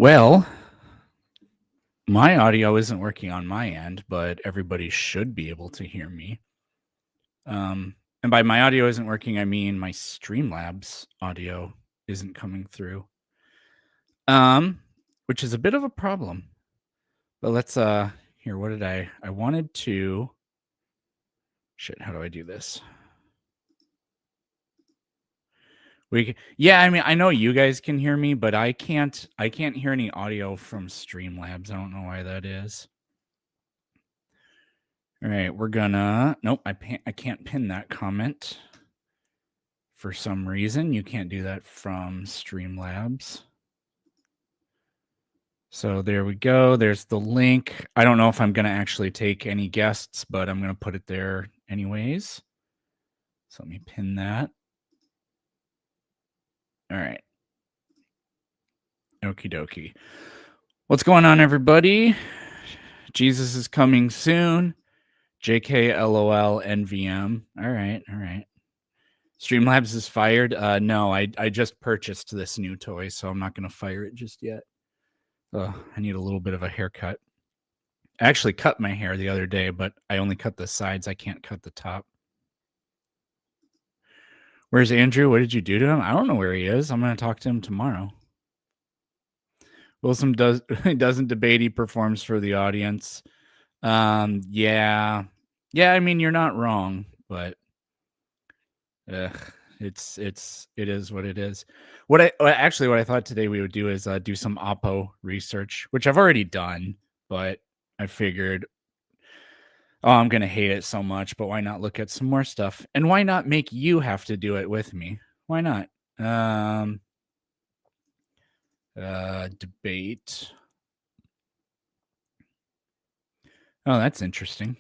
Well, my audio isn't working on my end, but everybody should be able to hear me. And by my audio isn't working, I mean my Streamlabs audio isn't coming through. Which is a bit of a problem. But let's here, what did I wanted to how do I do this? Yeah, I mean, I know you guys can hear me, but I can't hear any audio from Streamlabs. I don't know why that is. All right, we're gonna, nope, I can't pin that comment. For some reason, you can't do that from Streamlabs. So there we go. There's the link. I don't know if I'm going to actually take any guests, but I'm going to put it there anyways. So let me pin that. All right. Okie dokie. What's going on, everybody? Jesus is coming soon. JK, LOL, NVM. All right. All right. Streamlabs is fired. No, I just purchased this new toy, so I'm not going to fire it just yet. I need a little bit of a haircut. I actually cut my hair the other day, but I only cut the sides. I can't cut the top. Where's Andrew? What did you do to him? I don't know where he is. I'm going to talk to him tomorrow. Wilson doesn't debate. He performs for the audience. Yeah. I mean, you're not wrong, but it is what it is. What I thought today we would do is do some Oppo research, which I've already done, but I figured, I'm going to hate it so much, but why not look at some more stuff? And why not make you have to do it with me? Why not? Debate. Oh, that's interesting.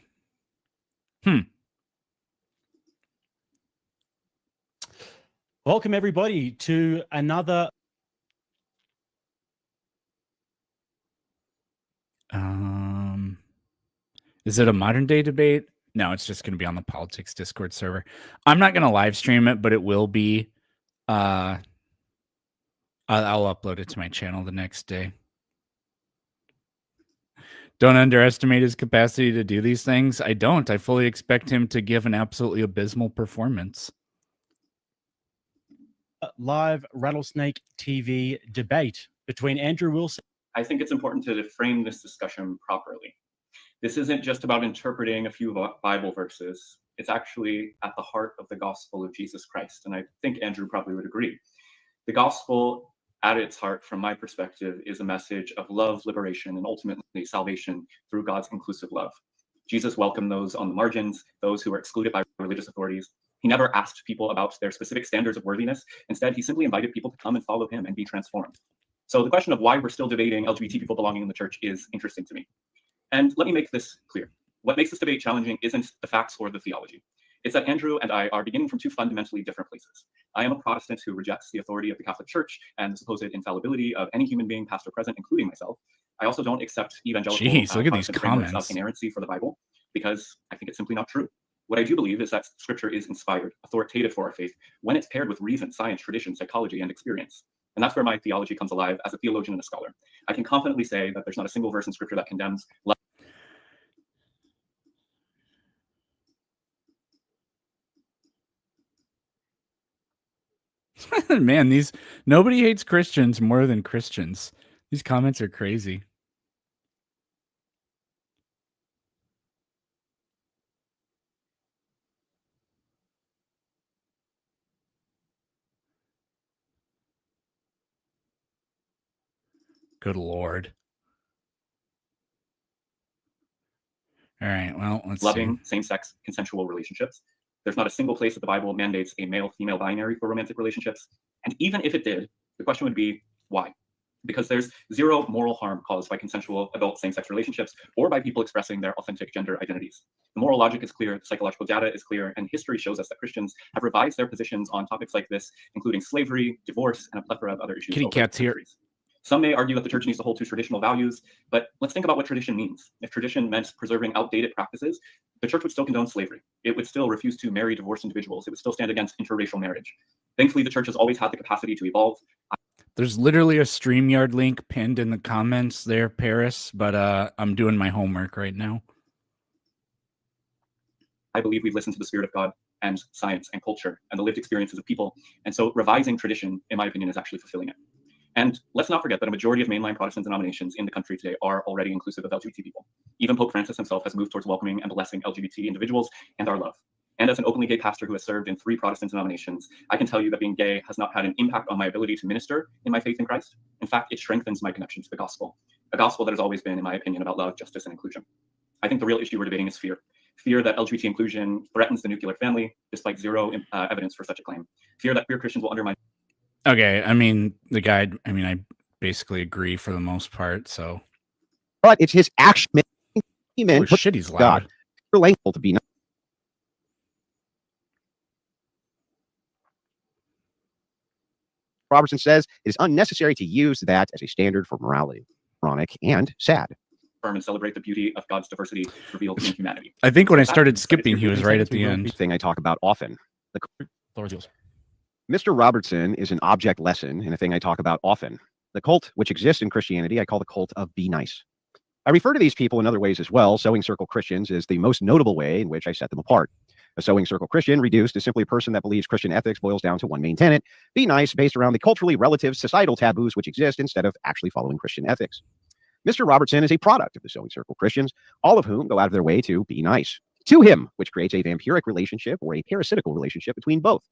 Welcome, everybody, to another... Is it a modern day debate? No, it's just going to be on the Politics Discord server. I'm not going to live stream it, but it will be. I'll upload it to my channel the next day. Don't underestimate his capacity to do these things. I don't. I fully expect him to give an absolutely abysmal performance. Live Rattlesnake TV debate between Andrew Wilson. I think it's important to frame this discussion properly. This isn't just about interpreting a few Bible verses. It's actually at the heart of the gospel of Jesus Christ. And I think Andrew probably would agree. The gospel, at its heart, from my perspective, is a message of love, liberation, and ultimately salvation through God's inclusive love. Jesus welcomed those on the margins, those who were excluded by religious authorities. He never asked people about their specific standards of worthiness. Instead, he simply invited people to come and follow him and be transformed. So the question of why we're still debating LGBT people belonging in the church is interesting to me. And let me make this clear. What makes this debate challenging isn't the facts or the theology. It's that Andrew and I are beginning from two fundamentally different places. I am a Protestant who rejects the authority of the Catholic Church and the supposed infallibility of any human being, past or present, including myself. I also don't accept evangelical look at these comments of inerrancy for the Bible, because I think it's simply not true. What I do believe is that Scripture is inspired, authoritative for our faith, when it's paired with reason, science, tradition, psychology, and experience. And that's where my theology comes alive as a theologian and a scholar. I can confidently say that there's not a single verse in Scripture that condemns love. Man, nobody hates Christians more than Christians. These comments are crazy. Good Lord. All right, well, let's loving same-sex consensual relationships. There's not a single place that the Bible mandates a male-female binary for romantic relationships. And even if it did, the question would be, why? Because there's zero moral harm caused by consensual adult same-sex relationships or by people expressing their authentic gender identities. The moral logic is clear, the psychological data is clear, and history shows us that Christians have revised their positions on topics like this, including slavery, divorce, and a plethora of other issues. Kitty cat's here. Some may argue that the church needs to hold to traditional values, but let's think about what tradition means. If tradition meant preserving outdated practices, the church would still condone slavery. It would still refuse to marry divorced individuals. It would still stand against interracial marriage. Thankfully, the church has always had the capacity to evolve. There's literally a StreamYard link pinned in the comments there, Paris, but I'm doing my homework right now. I believe we've listened to the Spirit of God and science and culture and the lived experiences of people. And so revising tradition, in my opinion, is actually fulfilling it. And let's not forget that a majority of mainline Protestant denominations in the country today are already inclusive of LGBT people. Even Pope Francis himself has moved towards welcoming and blessing LGBT individuals and our love. And as an openly gay pastor who has served in 3 Protestant denominations, I can tell you that being gay has not had an impact on my ability to minister in my faith in Christ. In fact, it strengthens my connection to the gospel, a gospel that has always been, in my opinion, about love, justice, and inclusion. I think the real issue we're debating is fear. Fear that LGBT inclusion threatens the nuclear family, despite zero evidence for such a claim. Fear that queer Christians will undermine. Okay, I mean, I basically agree for the most part, so. But it's his action. Oh, shit, he's loud. God, relatable to be. Robertson says it is unnecessary to use that as a standard for morality. Ironic and sad. And celebrate the beauty of God's diversity revealed in humanity. I think when I started skipping, he was right at the end. Thing I talk about often. Floor is yours. Mr. Robertson is an object lesson and a thing I talk about often. The cult which exists in Christianity, I call the cult of be nice. I refer to these people in other ways as well. Sewing Circle Christians is the most notable way in which I set them apart. A Sewing Circle Christian, reduced, is simply a person that believes Christian ethics boils down to one main tenet: be nice, based around the culturally relative societal taboos which exist instead of actually following Christian ethics. Mr. Robertson is a product of the Sewing Circle Christians, all of whom go out of their way to be nice to him, which creates a vampiric relationship or a parasitical relationship between both.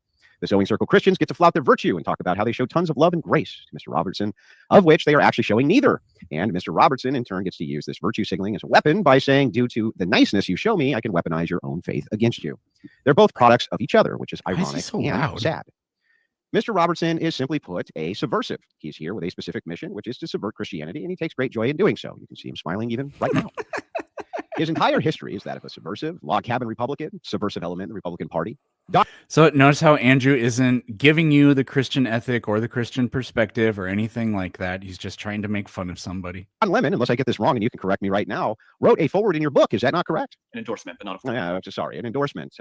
The Sewing Circle Christians get to flout their virtue and talk about how they show tons of love and grace to Mr. Robertson, of which they are actually showing neither. And Mr. Robertson, in turn, gets to use this virtue signaling as a weapon by saying, due to the niceness you show me, I can weaponize your own faith against you. They're both products of each other, which is ironic and sad. Mr. Robertson is, simply put, a subversive. He's here with a specific mission, which is to subvert Christianity, and he takes great joy in doing so. You can see him smiling even right now. His entire history is that of a subversive, log cabin Republican, subversive element in the Republican Party. So notice how Andrew isn't giving you the Christian ethic or the Christian perspective or anything like that. He's just trying to make fun of somebody. Don Lemon, unless I get this wrong and you can correct me right now, wrote a foreword in your book. Is that not correct? An endorsement, but not a foreword. Yeah, I'm sorry, an endorsement.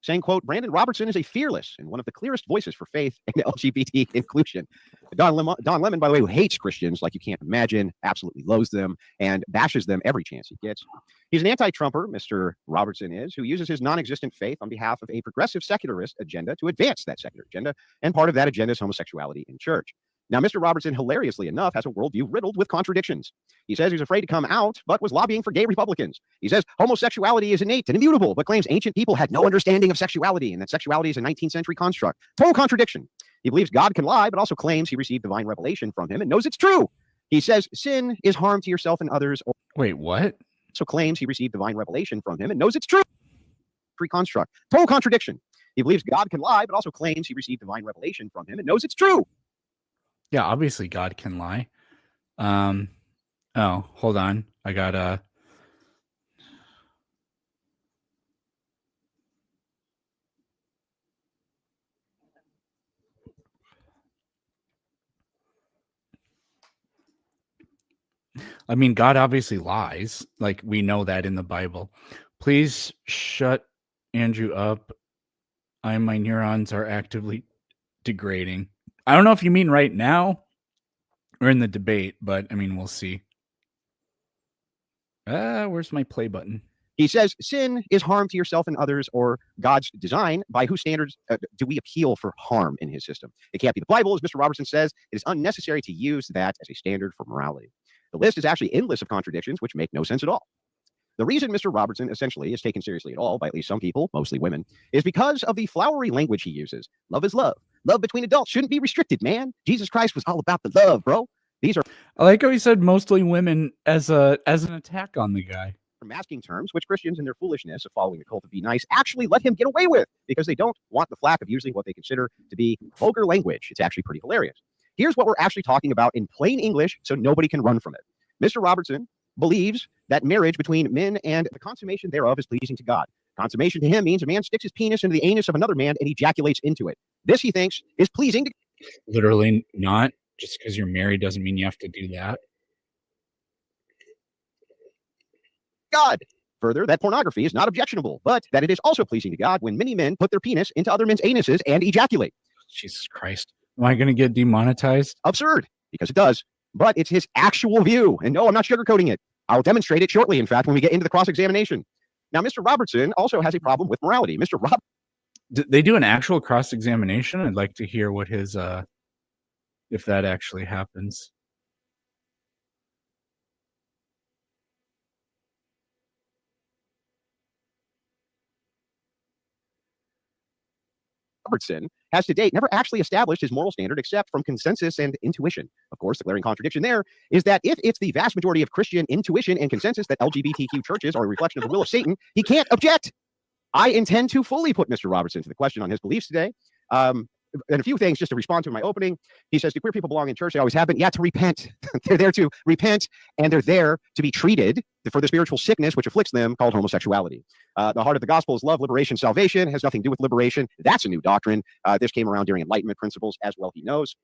Saying, quote, Brandon Robertson is a fearless and one of the clearest voices for faith and LGBT inclusion. Don Lemon, by the way, who hates Christians like you can't imagine, absolutely loathes them, and bashes them every chance he gets. He's an anti-Trumper, Mr. Robertson is, who uses his non-existent faith on behalf of a progressive secularist agenda to advance that secular agenda, and part of that agenda is homosexuality in church. Now, Mr. Robertson, hilariously enough, has a worldview riddled with contradictions. He says he's afraid to come out, but was lobbying for gay Republicans. He says homosexuality is innate and immutable, but claims ancient people had no understanding of sexuality and that sexuality is a 19th century construct. Total contradiction. He believes God can lie, but also claims he received divine revelation from him and knows it's true. He says sin is harm to yourself and others. Wait, what? So claims he received divine revelation from him and knows it's true. Free construct. Total contradiction. He believes God can lie, but also claims he received divine revelation from him and knows it's true. Yeah, obviously God can lie. Oh, hold on. I got I mean, God obviously lies. Like, we know that in the Bible. Please shut Andrew up. My neurons are actively degrading. I don't know if you mean right now or in the debate, but I mean, we'll see. Where's my play button? He says sin is harm to yourself and others, or God's design. By whose standards do we appeal for harm in his system? It can't be the Bible, as Mr. Robertson says. It is unnecessary to use that as a standard for morality. The list is actually endless of contradictions, which make no sense at all. The reason Mr. Robertson essentially is taken seriously at all by at least some people, mostly women, is because of the flowery language he uses. Love is love. Love between adults shouldn't be restricted, man. Jesus Christ was all about the love, bro. These are I like how he said mostly women as an attack on the guy. masking terms, which Christians in their foolishness of following the cult of be nice actually let him get away with because they don't want the flack of using what they consider to be vulgar language. It's actually pretty hilarious. Here's what we're actually talking about in plain English so nobody can run from it. Mr. Robertson believes that marriage between men and the consummation thereof is pleasing to God. Consummation to him means a man sticks his penis into the anus of another man and ejaculates into it. This, he thinks, is pleasing to Literally not. Just because you're married doesn't mean you have to do that. God. Further, that pornography is not objectionable, but that it is also pleasing to God when many men put their penis into other men's anuses and ejaculate. Jesus Christ. Am I going to get demonetized? Absurd, because it does. But it's his actual view. And no, I'm not sugarcoating it. I'll demonstrate it shortly, in fact, when we get into the cross-examination. Now, Mr. Robertson also has a problem with morality. Mr. They do an actual cross-examination? I'd like to hear what his, if that actually happens. Robertson has to date never actually established his moral standard except from consensus and intuition. Of course, the glaring contradiction there is that if it's the vast majority of Christian intuition and consensus that LGBTQ churches are a reflection of the will of Satan, he can't object. I intend to fully put Mr. Robertson to the question on his beliefs today. And a few things just to respond to my opening. He says, do queer people belong in church? They always have been. Yeah, to repent. They're there to repent, and they're there to be treated for the spiritual sickness which afflicts them, called homosexuality. The heart of the gospel is love, liberation, salvation. It has nothing to do with liberation. That's a new doctrine. This came around during Enlightenment principles, as well he knows.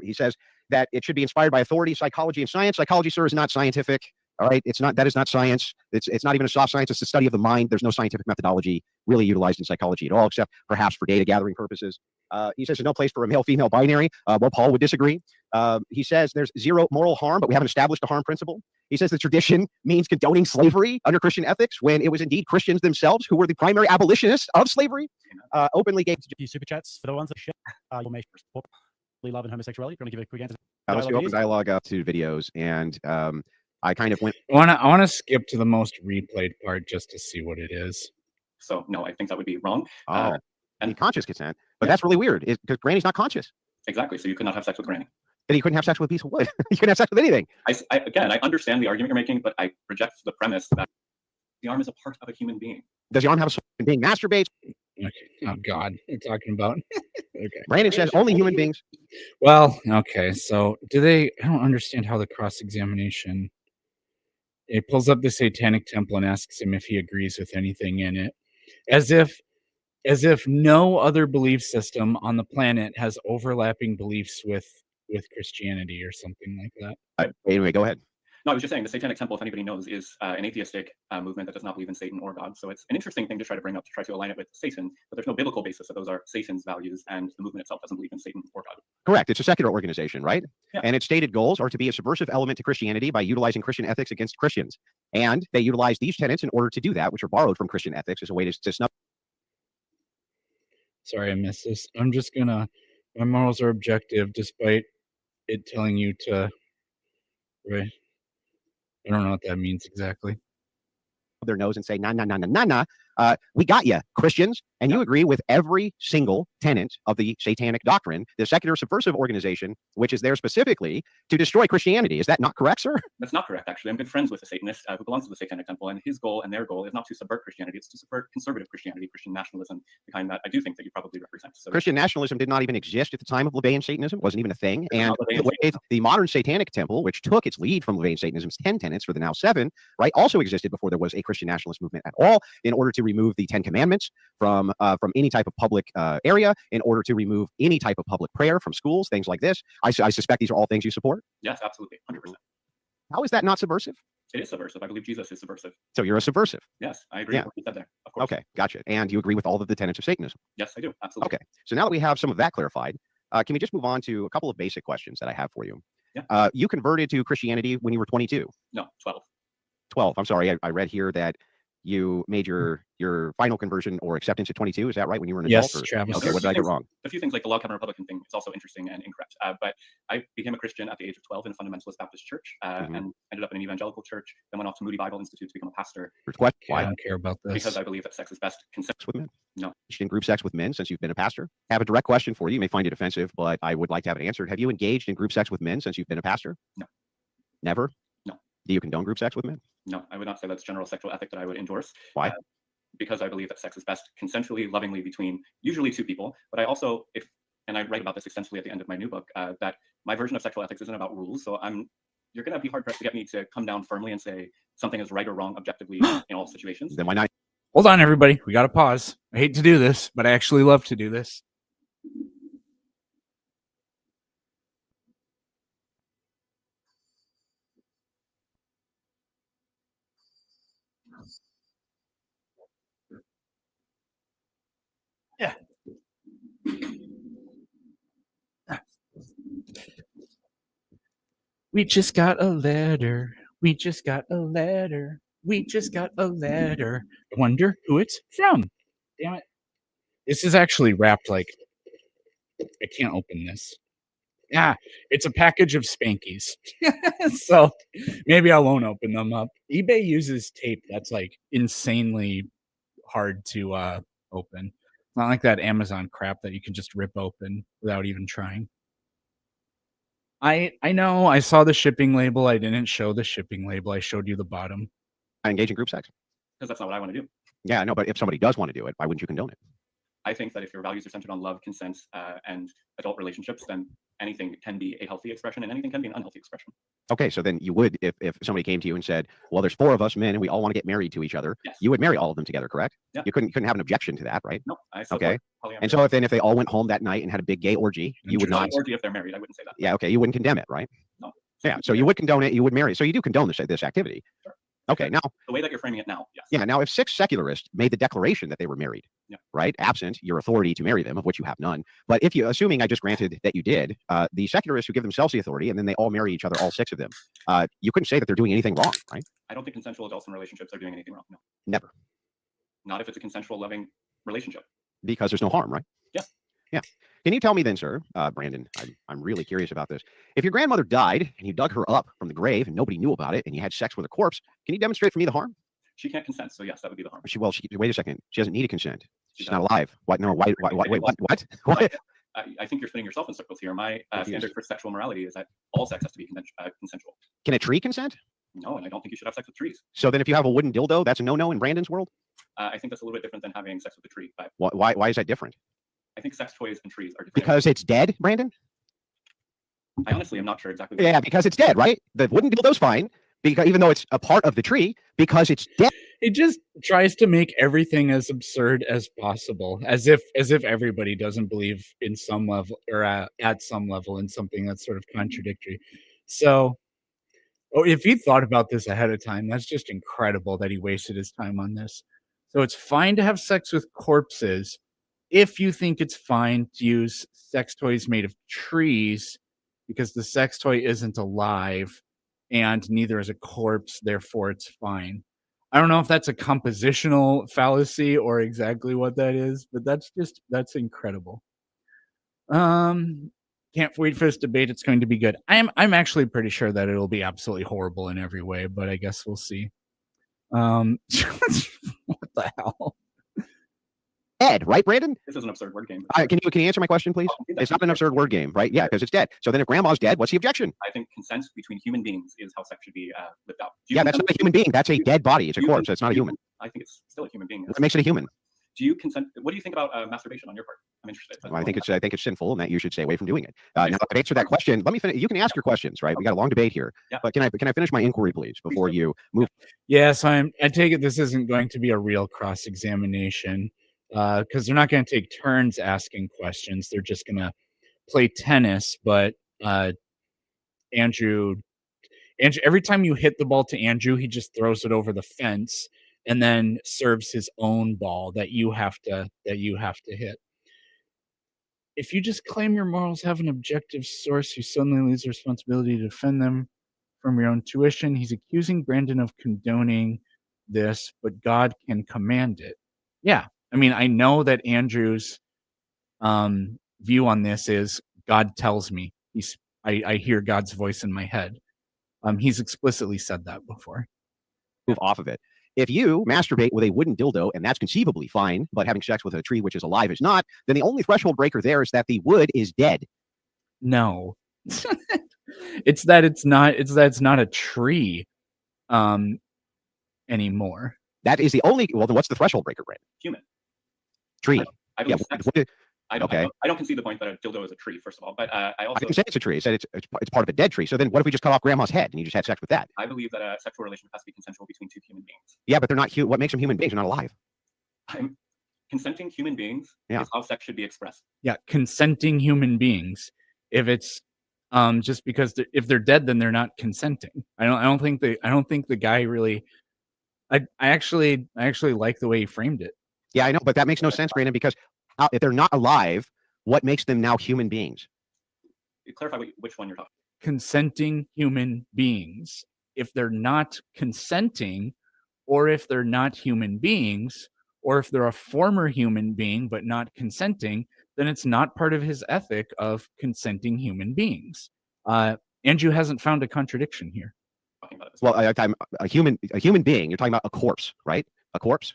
He says that it should be inspired by authority, psychology, and science. Psychology, sir, is not scientific. All right, it's not. That is not science. It's not even a soft science. It's the study of the mind. There's no scientific methodology really utilized in psychology at all, except perhaps for data gathering purposes. He says there's no place for a male-female binary. Well, Paul would disagree. He says there's zero moral harm, but we haven't established a harm principle. He says the tradition means condoning slavery under Christian ethics when it was indeed Christians themselves who were the primary abolitionists of slavery. Openly gave super chats for the ones that share your major love and homosexuality. Do you want to give a quick answer? let's go open dialogue up to videos, and I kind of went. I want to skip to the most replayed part just to see what it is. So no, I think that would be wrong. And conscious consent, but that's really weird because Granny's not conscious. Exactly. So you could not have sex with Granny. And you couldn't have sex with a piece of wood. You couldn't have sex with anything. Again, I understand the argument you're making, but I reject the premise that the arm is a part of a human being. Does the arm have a soul? Being masturbates? Okay. Oh God, you're talking about. Okay. Brandon says only human beings. Well, okay. So do they? I don't understand how the cross-examination. It pulls up the Satanic Temple and asks him if he agrees with anything in it, as if no other belief system on the planet has overlapping beliefs with Christianity or something like that. Anyway, go ahead. No, I was just saying the Satanic Temple, if anybody knows, is an atheistic movement that does not believe in Satan or God. So it's an interesting thing to try to bring up, to try to align it with Satan, but there's no biblical basis that those are Satan's values, and the movement itself doesn't believe in Satan or God. Correct. It's a secular organization, right? Yeah. And its stated goals are to be a subversive element to Christianity by utilizing Christian ethics against Christians. And they utilize these tenets in order to do that, which are borrowed from Christian ethics as a way to snub. Sorry, I missed this. I'm just gonna. My morals are objective, despite it telling you to. Right. I don't know what that means exactly. Their nose and say, nah, nah, nah, nah, nah, nah. We got you, Christians, and you agree with every single tenet of the Satanic doctrine, the secular subversive organization, which is there specifically to destroy Christianity. Is that not correct, sir? That's not correct, actually. I'm good friends with a Satanist who belongs to the Satanic Temple, and his goal and their goal is not to subvert Christianity, it's to subvert conservative Christianity, Christian nationalism, the kind that I do think that you probably represent. So Christian nationalism did not even exist at the time of Levian Satanism. It wasn't even a thing. And the modern Satanic Temple, which took its lead from Levian Satanism's 10 tenets for the now 7, right, also existed before there was a Christian nationalist movement at all, in order to remove the 10 Commandments from any type of public area, in order to remove any type of public prayer from schools, things like this. I suspect these are all things you support. Yes, absolutely, 100%. How is that not subversive? It is subversive. I believe Jesus is subversive. So you're a subversive. Yes, I agree with what you said there. Of course. Okay, gotcha. And you agree with all of the tenets of Satanism? Yes, I do. Absolutely. Okay. So now that we have some of that clarified, can we just move on to a couple of basic questions that I have for you? Yeah. You converted to Christianity when you were 22. No, 12. 12. I'm sorry. I read here that you made your final conversion or acceptance at 22. Is that right? When you were an adult? Yes, Travis. Okay, what did I get wrong? A few things like the log cabin Republican thing is also interesting and incorrect. But I became a Christian at the age of 12 in a fundamentalist Baptist church and ended up in an evangelical church. Then went off to Moody Bible Institute to become a pastor. Why? I don't care about this. Because I believe that sex is best Sex with men? No. You didn't group sex with men since you've been a pastor? I have a direct question for you. You may find it offensive, but I would like to have it answered. Have you engaged in group sex with men since you've been a pastor? No. Never? No. Do you condone group sex with men? No, I would not say that's general sexual ethic that I would endorse. Why? Because I believe that sex is best consensually, lovingly between usually two people. But I also, and I write about this extensively at the end of my new book, that my version of sexual ethics isn't about rules. So you're going to be hard pressed to get me to come down firmly and say something is right or wrong objectively in all situations. Then why not? Hold on, everybody. We got to pause. I hate to do this, but I actually love to do this. Yeah. We just got a letter. We just got a letter. We just got a letter. I wonder who it's from. Damn it. This is actually wrapped like, I can't open this. Yeah, it's a package of Spankies. So maybe I won't open them up. eBay uses tape that's like insanely hard to open. It's not like that Amazon crap that you can just rip open without even trying. I know I saw the shipping label. I didn't show the shipping label. I showed you the bottom. Engage in group sex. Because that's not what I want to do. Yeah, no, but if somebody does want to do it, why wouldn't you condone it? I think that if your values are centered on love, consent, and adult relationships, then anything can be a healthy expression and anything can be an unhealthy expression. Okay, so then you would, if somebody came to you and said, well, there's 4 of us men and we all want to get married to each other, Yes. you would marry all of them together, correct? Yeah. You couldn't have an objection to that, right? No, I still Okay. support polyamory. And so if they all went home that night and had a big gay orgy, you would Not not. an orgy if they're married. I wouldn't say that. Yeah, okay, you wouldn't condemn it, right? No. Yeah, so you would condone it, you would marry. So you do condone this activity. Sure. Okay, now, The way that you're framing it now, yes. yeah, now if 6 secularists made the declaration that they were married, Yeah. right, absent your authority to marry them, of which you have none, but if you, assuming I just granted that you did, the secularists who give themselves the authority and then they all marry each other, all 6 of them, you couldn't say that they're doing anything wrong, right? I don't think consensual adults in relationships are doing anything wrong. No. Never, Not if it's a consensual, loving relationship. because there's no harm, right? Yeah. Yeah. Can you tell me then, sir, Brandon, I'm really curious about this. If your grandmother died and you dug her up from the grave and nobody knew about it and you had sex with a corpse, can you demonstrate for me the harm? She can't consent, so yes, that would be the harm. Wait a second. She doesn't need a consent. She She's not alive. What? No, wait, what? What? I think you're spinning yourself in circles here. My standard for sexual morality is that all sex has to be consensual. Can a tree consent? No, and I don't think you should have sex with trees. So then if you have a wooden dildo, that's a no-no in Brandon's world? I think that's a little bit different than having sex with a tree. But Why is that different? I think sex toys and trees are different. Because it's dead, Brandon? I honestly am not sure exactly. Yeah, because it's dead, right? The wooden dildo's fine, because even though it's a part of the tree, because it's dead. It just tries to make everything as absurd as possible, as if everybody doesn't believe in some level or at some level in something that's sort of contradictory. So, if he thought about this ahead of time, that's just incredible that he wasted his time on this. So it's fine to have sex with corpses if you think it's fine to use sex toys made of trees, because the sex toy isn't alive and neither is a corpse, therefore it's fine. I don't know if that's a compositional fallacy or exactly what that is, but that's incredible. Can't wait for this debate. It's going to be good. I'm actually pretty sure that it'll be absolutely horrible in every way, but I guess we'll see. What the hell? Dead, right, Brandon? This is an absurd word game. Can you answer my question, please? It's not an absurd word game, right? Yeah, because it's dead. So then if grandma's dead, what's the objection? I think consent between human beings is how sex should be lived out. Yeah, that's not a human being. That's a dead body. It's a corpse. It's not a human. I think it's still a human being. What makes it a human? Do you consent? What do you think about masturbation on your part? I'm interested. Well, I think it's sinful, and that you should stay away from doing it. Now, if I answer that question, let me finish. You can ask your questions, right? We got a long debate here, Yeah. but can I finish my inquiry, please, before you move? Yes, I take it this isn't going to be a real cross-examination, because they're not going to take turns asking questions. They're just going to play tennis. But Andrew, every time you hit the ball to Andrew, he just throws it over the fence and then serves his own ball that you have to hit. If you just claim your morals have an objective source, you suddenly lose the responsibility to defend them from your own tuition. He's accusing Brandon of condoning this, but God can command it. Yeah, I mean, I know that Andrew's view on this is God tells me. I hear God's voice in my head. He's explicitly said that before. Move off of it. If you masturbate with a wooden dildo, and that's conceivably fine, but having sex with a tree which is alive is not, then the only threshold breaker there is that the wood is dead. No. it's that it's not a tree anymore. That is the only. Well, then what's the threshold breaker, Brandon? Human. Tree. I Yeah. believe I don't concede the point that a dildo is a tree, first of all, but I also didn't say it's a tree. I said it's part of a dead tree. So then what if we just cut off grandma's head and you just had sex with that? I believe that a sexual relationship has to be consensual between two human beings. Yeah, but they're not. What makes them human beings? They're not alive. Consenting human beings is how sex should be expressed. Yeah, consenting human beings. If it's just because if they're dead, then they're not consenting. I don't think the guy really. I actually like the way he framed it. Yeah, I know, but that makes no sense, Brandon, because if they're not alive, what makes them now human beings? Clarify which one you're talking. consenting human beings. If they're not consenting, or if they're not human beings, or if they're a former human being but not consenting, then it's not part of his ethic of consenting human beings. Andrew hasn't found a contradiction here. Well, I'm a human being. You're talking about a corpse, right? A corpse.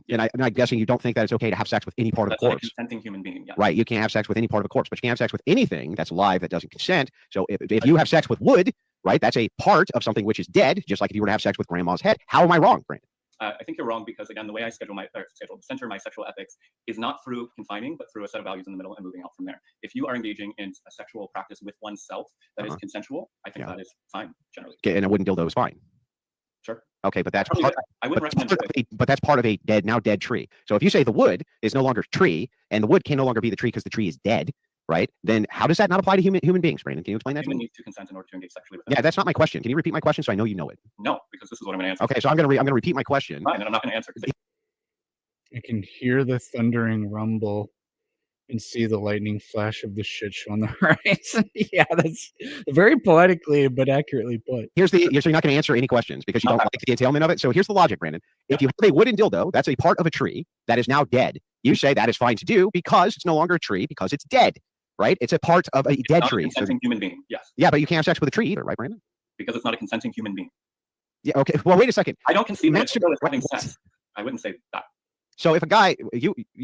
And I'm guessing you don't think that it's okay to have sex with any part of a corpse. That's a consenting human being, yeah. Right. You can't have sex with any part of a corpse, but you can have sex with anything that's alive that doesn't consent. So if you have sex with wood, right, that's a part of something which is dead, just like if you were to have sex with grandma's head. How am I wrong, Brandon? I think you're wrong because, again, the way I center my sexual ethics is not through confining, but through a set of values in the middle and moving out from there. If you are engaging in a sexual practice with oneself that is consensual, I think that is fine, generally. Okay, and a wooden dildo is fine. Sure. Okay, but that's I wouldn't recommend but that's part of a now dead tree. So if you say the wood is no longer tree, and the wood can no longer be the tree because the tree is dead, right? Then how does that not apply to human beings, Brandon? Can you explain that to me? Human needs to consent in order to engage sexually with them. Yeah, that's not my question. Can you repeat my question so I know you know it? No, because this is what I'm going to answer. Okay, so I'm gonna repeat my question. Fine, and I'm not going to answer. I can hear the thundering rumble and see the lightning flash of the shit show on the horizon. Yeah, that's very poetically but accurately put. So you're not going to answer any questions because you don't like the entailment of it. So here's the logic, Brandon. If you have a wooden dildo, that's a part of a tree that is now dead. You say that is fine to do because it's no longer a tree because it's dead, right? It's a part of a dead tree. It's not a consenting human being, yes. Yeah, but you can't have sex with a tree either, right, Brandon? Because it's not a consenting human being. Yeah, okay. Well, wait a second. I don't concede that it's having sex. I wouldn't say that. So if a guy,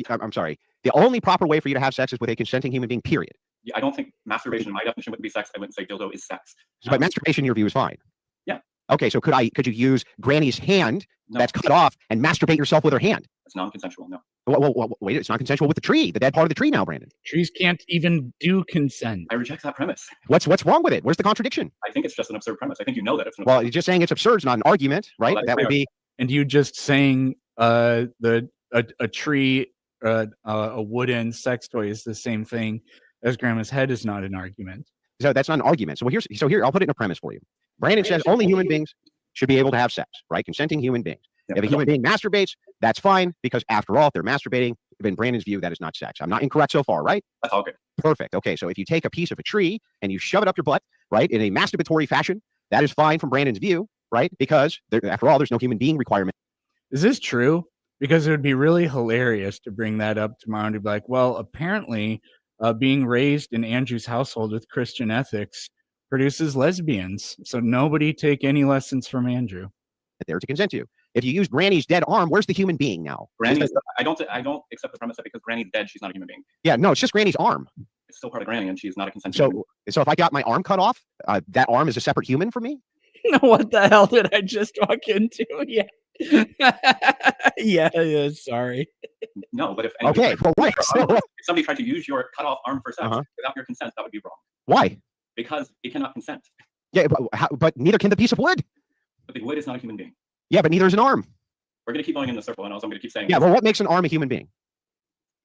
I'm sorry, the only proper way for you to have sex is with a consenting human being, period. Yeah, I don't think masturbation, in my definition, would be sex. I wouldn't say dildo is sex. But masturbation, in your view, is fine. Yeah. Okay, so could you use Granny's hand that's cut off and masturbate yourself with her hand? It's non-consensual, no. Well, wait, it's not consensual with the tree, the dead part of the tree now, Brandon. Trees can't even do consent. I reject that premise. What's wrong with it? Where's the contradiction? I think it's just an absurd premise. I think you know that it's an absurd Well, you're just saying it's absurd. It's not an argument, right? Well, that would be. And you just saying a tree, a wooden sex toy is the same thing as grandma's head is not an argument. So that's not an argument. So here, I'll put it in a premise for you. Brandon says only human beings should be able to have sex, right? Consenting human beings. Yeah, if a human being masturbates, that's fine because after all, if they're masturbating, in Brandon's view, that is not sex. I'm not incorrect so far, right? That's all good. Perfect. Okay, so if you take a piece of a tree and you shove it up your butt, right, in a masturbatory fashion, that is fine from Brandon's view, right? Because after all, there's no human being requirement. Is this true? Because it would be really hilarious to bring that up tomorrow and to be like, well, apparently being raised in Andrew's household with Christian ethics produces lesbians. So nobody take any lessons from Andrew. There to consent to. If you use Granny's dead arm, where's the human being now? I don't accept the premise that because Granny's dead, she's not a human being. Yeah, no, it's just Granny's arm. It's still part of Granny, and she's not a consenting human being. So if I got my arm cut off, that arm is a separate human for me? What the hell did I just walk into? Yeah. yeah, sorry. No, but if somebody tried to use your cut off arm for sex without your consent, that would be wrong. Why? Because it cannot consent. Yeah, but neither can the piece of wood. But the wood is not a human being. Yeah, but neither is an arm. We're going to keep going in the circle, and also I'm going to keep saying. Yeah, well, what makes an arm a human being?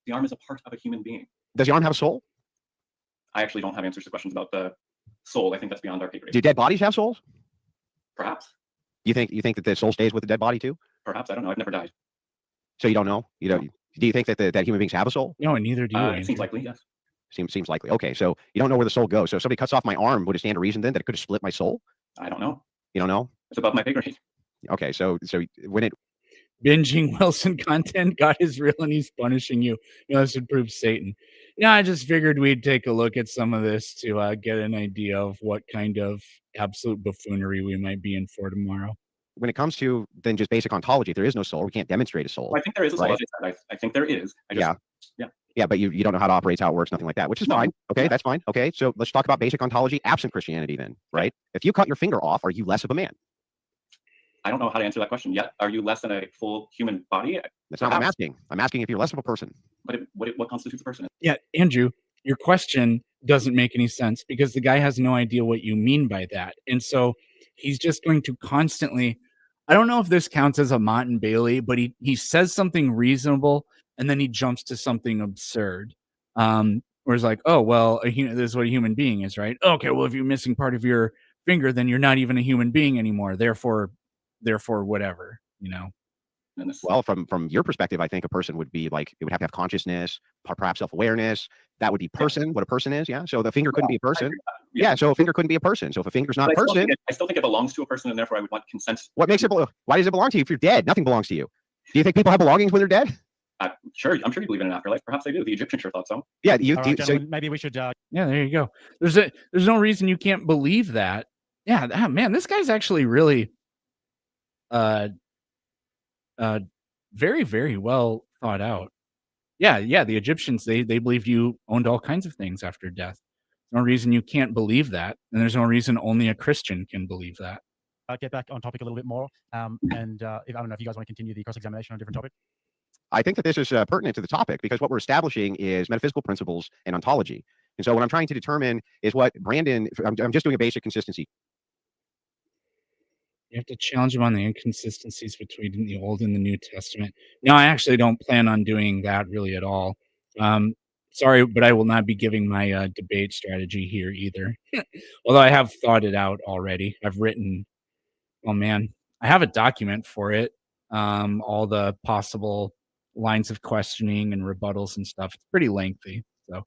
The arm is a part of a human being. Does the arm have a soul? I actually don't have answers to questions about the soul. I think that's beyond our pay grade. Do dead bodies have souls? Perhaps. You think that the soul stays with the dead body too? Perhaps. I don't know. I've never died. So you don't know? You don't. Do you think that human beings have a soul? No, and neither do you. It seems likely, yes. Seems likely. Okay, so you don't know where the soul goes. So if somebody cuts off my arm, would it stand to reason then that it could have split my soul? I don't know. You don't know? It's above my pay grade. Okay, so when it binging Wilson content, God is real and he's punishing you. This would prove Satan. I just figured we'd take a look at some of this to get an idea of what kind of absolute buffoonery we might be in for tomorrow. When it comes to then just basic ontology, if there is no soul, we can't demonstrate a soul. Well, I think there is a soul. Right? I think there is. Yeah, but you don't know how it operates, how it works, nothing like that, which is fine. Okay, that's fine. Okay, so let's talk about basic ontology absent Christianity then, right? If you cut your finger off, are you less of a man? I don't know how to answer that question yet. Are you less than a full human body? That's not what I'm asking. I'm asking if you're less of a person. But what constitutes a person? Yeah, Andrew, your question doesn't make any sense because the guy has no idea what you mean by that. And so he's just going to constantly, I don't know if this counts as a Mott and Bailey, but he says something reasonable and then he jumps to something absurd. Where it's like, oh, well, this is what a human being is, right? Okay, well, if you're missing part of your finger, then you're not even a human being anymore. Therefore whatever, Well, from your perspective, I think a person would be like, it would have to have consciousness, perhaps self-awareness. That would be person, what a person is. Yeah. So the finger couldn't be a person. Yeah, so a finger couldn't be a person. So if a finger's not a But person, I still think it belongs to a person, and therefore I would want consent. what makes it? Why does it belong to you if you're dead? Nothing belongs to you. Do you think people have belongings when they're dead? Sure, I'm sure you believe in an afterlife. Perhaps they do. The Egyptians sure thought so. Yeah, you All do. right, So gentlemen, maybe we should. Yeah, there you go. There's no reason you can't believe that. Yeah, man, this guy's actually really uh very, very well thought out. Yeah, the Egyptians, they believed you owned all kinds of things after death. There's no reason you can't believe that, and there's no reason only a Christian can believe that. Get back on topic a little bit more. And I don't know if you guys want to continue the cross-examination on a different topic. I think that this is pertinent to the topic because what we're establishing is metaphysical principles and ontology. And so what I'm trying to determine is what Brandon, I'm just doing a basic consistency. You have to challenge him on the inconsistencies between the Old and the New Testament. No, I actually don't plan on doing that really at all. Sorry, but I will not be giving my debate strategy here either. Although I have thought it out already. I've written, oh man, I have a document for it. All the possible lines of questioning and rebuttals and stuff. It's pretty lengthy. So,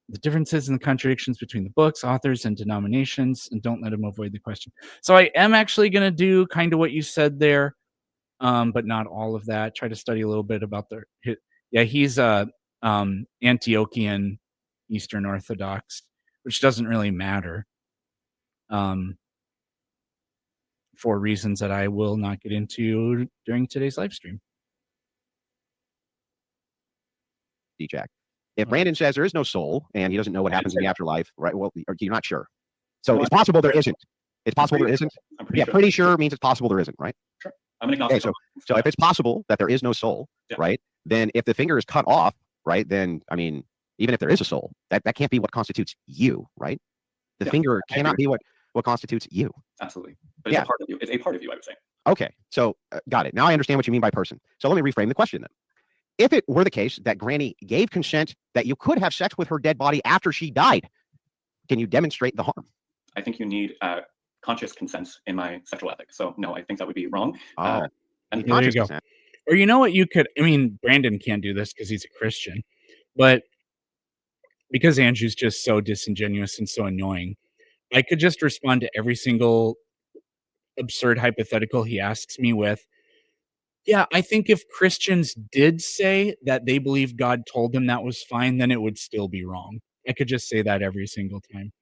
the differences and the contradictions between the books, authors, and denominations, and don't let him avoid the question. So I am actually going to do kind of what you said there, but not all of that. Try to study a little bit about he's Antiochian Eastern Orthodox, which doesn't really matter for reasons that I will not get into during today's live stream. Jack. If Brandon says there is no soul and he doesn't know what happens in the afterlife, right? Well, you're not sure. So it's possible there isn't. It's possible there isn't. I'm pretty sure. Pretty sure means it's possible there isn't, right? Sure. I'm an agnostic. Okay, so if it's possible that there is no soul, right? Then if the finger is cut off, right? Then I mean, even if there is a soul, that can't be what constitutes you, right? The finger cannot be what constitutes you. Absolutely. But it's a part of you. It's a part of you, I would say. Okay, so got it. Now I understand what you mean by person. So let me reframe the question then. If it were the case that Granny gave consent that you could have sex with her dead body after she died, can you demonstrate the harm? I think you need conscious consent in my sexual ethic. So no, I think that would be wrong. And there you go. consent. Or you know what you could, I mean, Brandon can't do this because he's a Christian, but because Andrew's just so disingenuous and so annoying, I could just respond to every single absurd hypothetical he asks me with, yeah, I think if Christians did say that they believe God told them that was fine, then it would still be wrong. I could just say that every single time.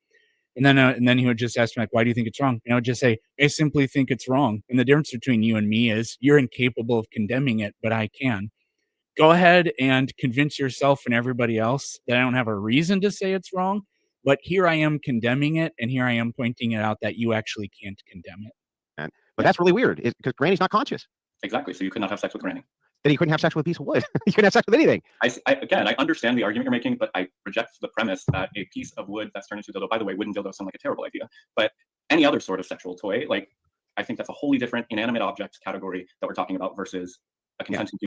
And then he would just ask me, like, why do you think it's wrong? And I would just say, I simply think it's wrong. And the difference between you and me is you're incapable of condemning it, but I can. Go ahead and convince yourself and everybody else that I don't have a reason to say it's wrong, but here I am condemning it, and here I am pointing it out that you actually can't condemn it. But that's really weird because Granny's not conscious. Exactly. So you could not have sex with Granny. Then you couldn't have sex with a piece of wood. You couldn't have sex with anything. I understand the argument you're making, but I reject the premise that a piece of wood that's turned into a dildo, by the way, wooden dildos sound like a terrible idea, but any other sort of sexual toy, like, I think that's a wholly different inanimate object category that we're talking about versus a consenting.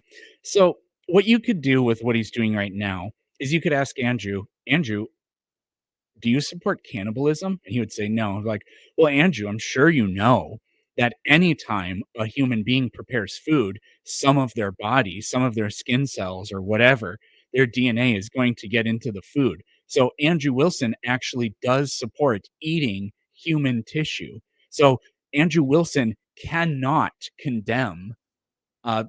So what you could do with what he's doing right now is you could ask Andrew, do you support cannibalism? And he would say no. Like, well, Andrew, I'm sure you know that anytime a human being prepares food, some of their body, some of their skin cells or whatever, their DNA is going to get into the food. So Andrew Wilson actually does support eating human tissue. So Andrew Wilson cannot condemn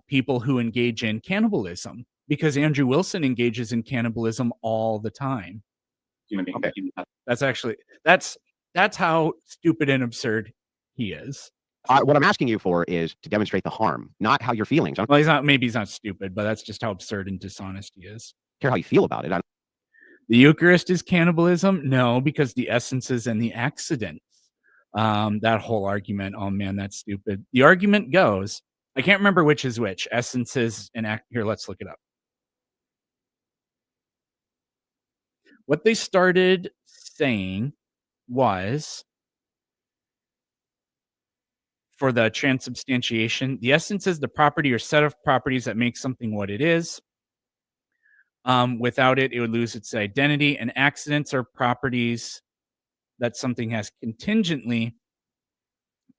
people who engage in cannibalism because Andrew Wilson engages in cannibalism all the time. Human being. Okay. That's how stupid and absurd he is. What I'm asking you for is to demonstrate the harm, not how you're feeling. Well, maybe he's not stupid, but that's just how absurd and dishonest he is. Care how you feel about it. The Eucharist is cannibalism? No, because the essences and the accidents. That whole argument, oh man, that's stupid. The argument goes, I can't remember which is which. Essences and here, let's look it up. What they started saying was, for the transubstantiation, the essence is the property or set of properties that make something what it is. Without it, it would lose its identity. And accidents are properties that something has contingently,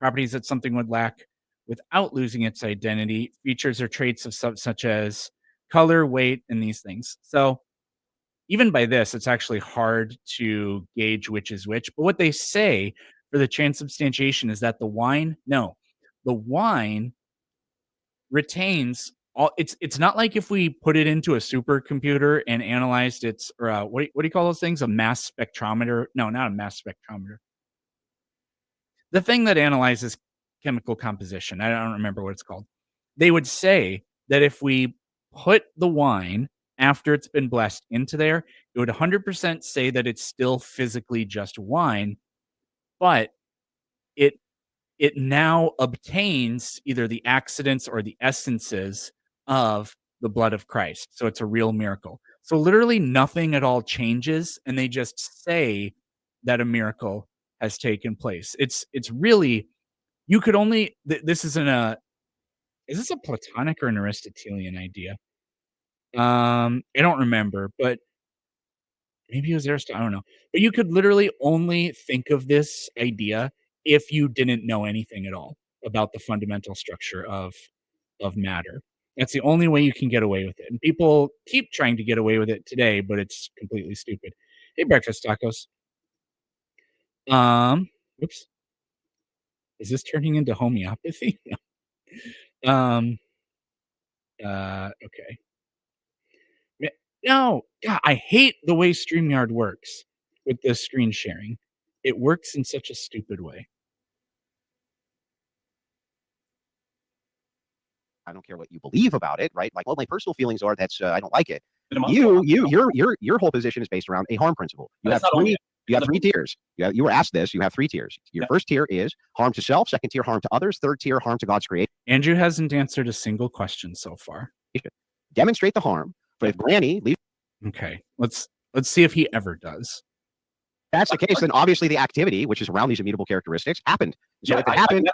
properties that something would lack without losing its identity, features or traits of such as color, weight, and these things. So even by this, it's actually hard to gauge which is which. But what they say for the transubstantiation is that the wine retains all. It's not like if we put it into a supercomputer and analyzed its, or what do you call those things? A mass spectrometer? No, not a mass spectrometer. The thing that analyzes chemical composition. I don't remember what it's called. They would say that if we put the wine after it's been blessed into there, it would 100% say that it's still physically just wine, but it now obtains either the accidents or the essences of the blood of Christ. So it's a real miracle. So literally nothing at all changes, and they just say that a miracle has taken place. It's really, you could only this isn't a is this a Platonic or an Aristotelian idea? I don't remember, but maybe it was Aristotle. I don't know. But you could literally only think of this idea if you didn't know anything at all about the fundamental structure of matter. That's the only way you can get away with it. And people keep trying to get away with it today, but it's completely stupid. Hey, breakfast tacos. Oops. Is this turning into homeopathy? Okay. No, God, I hate the way StreamYard works with the screen sharing. It works in such a stupid way. I don't care what you believe about it, right? Like, well, my personal feelings are that's I don't like it. Phenomenal. Your whole position is based around a harm principle. You have That's not only three tiers. You were asked this. You have 3 tiers. Your first tier is harm to self. Second tier, harm to others. Third tier, harm to God's creation. Andrew hasn't answered a single question so far. Demonstrate the harm. But if Granny leaves, Okay, let's see if he ever does. that's the case, then obviously the activity, which is around these immutable characteristics, happened. So Yeah, if it happened,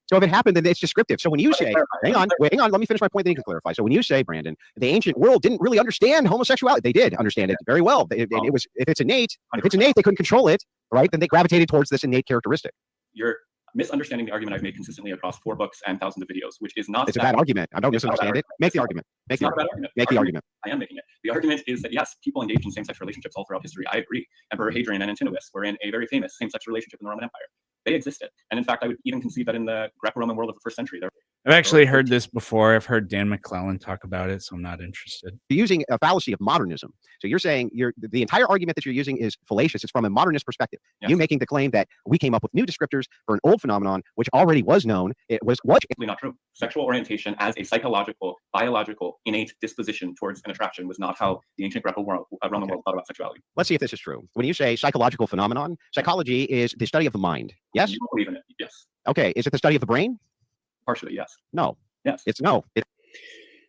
so if it happened, then it's descriptive. So when you say, hang on, let me finish my point, then you can clarify. So when you say, Brandon, the ancient world didn't really understand homosexuality, they did understand it very well. It was, if it's innate, they couldn't control it, right? Then they gravitated towards this innate characteristic. You're misunderstanding the argument I've made consistently across 4 books and thousands of videos, which is not. It's a bad argument. I don't misunderstand it. Make the argument. Make the argument. I am making it. The argument is that yes, people engaged in same-sex relationships all throughout history. I agree. Emperor Hadrian and Antinous were in a very famous same-sex relationship in the Roman Empire. They existed, and in fact, I would even concede that in the Greco-Roman world of the first century, there. I've actually heard this before. I've heard Dan McClellan talk about it, so I'm not interested. You're using a fallacy of modernism. So you're saying the entire argument that you're using is fallacious. It's from a modernist perspective. Yes. You making the claim that we came up with new descriptors for an old phenomenon, which already was known. It was what? Simply not true. Sexual orientation as a psychological, biological, innate disposition towards an attraction was not how the ancient Greco-Roman world thought about sexuality. Let's see if this is true. When you say psychological phenomenon, psychology is the study of the mind. Yes? You don't believe in it? Yes. Okay. Is it the study of the brain? Partially, yes. No. Yes. It's no.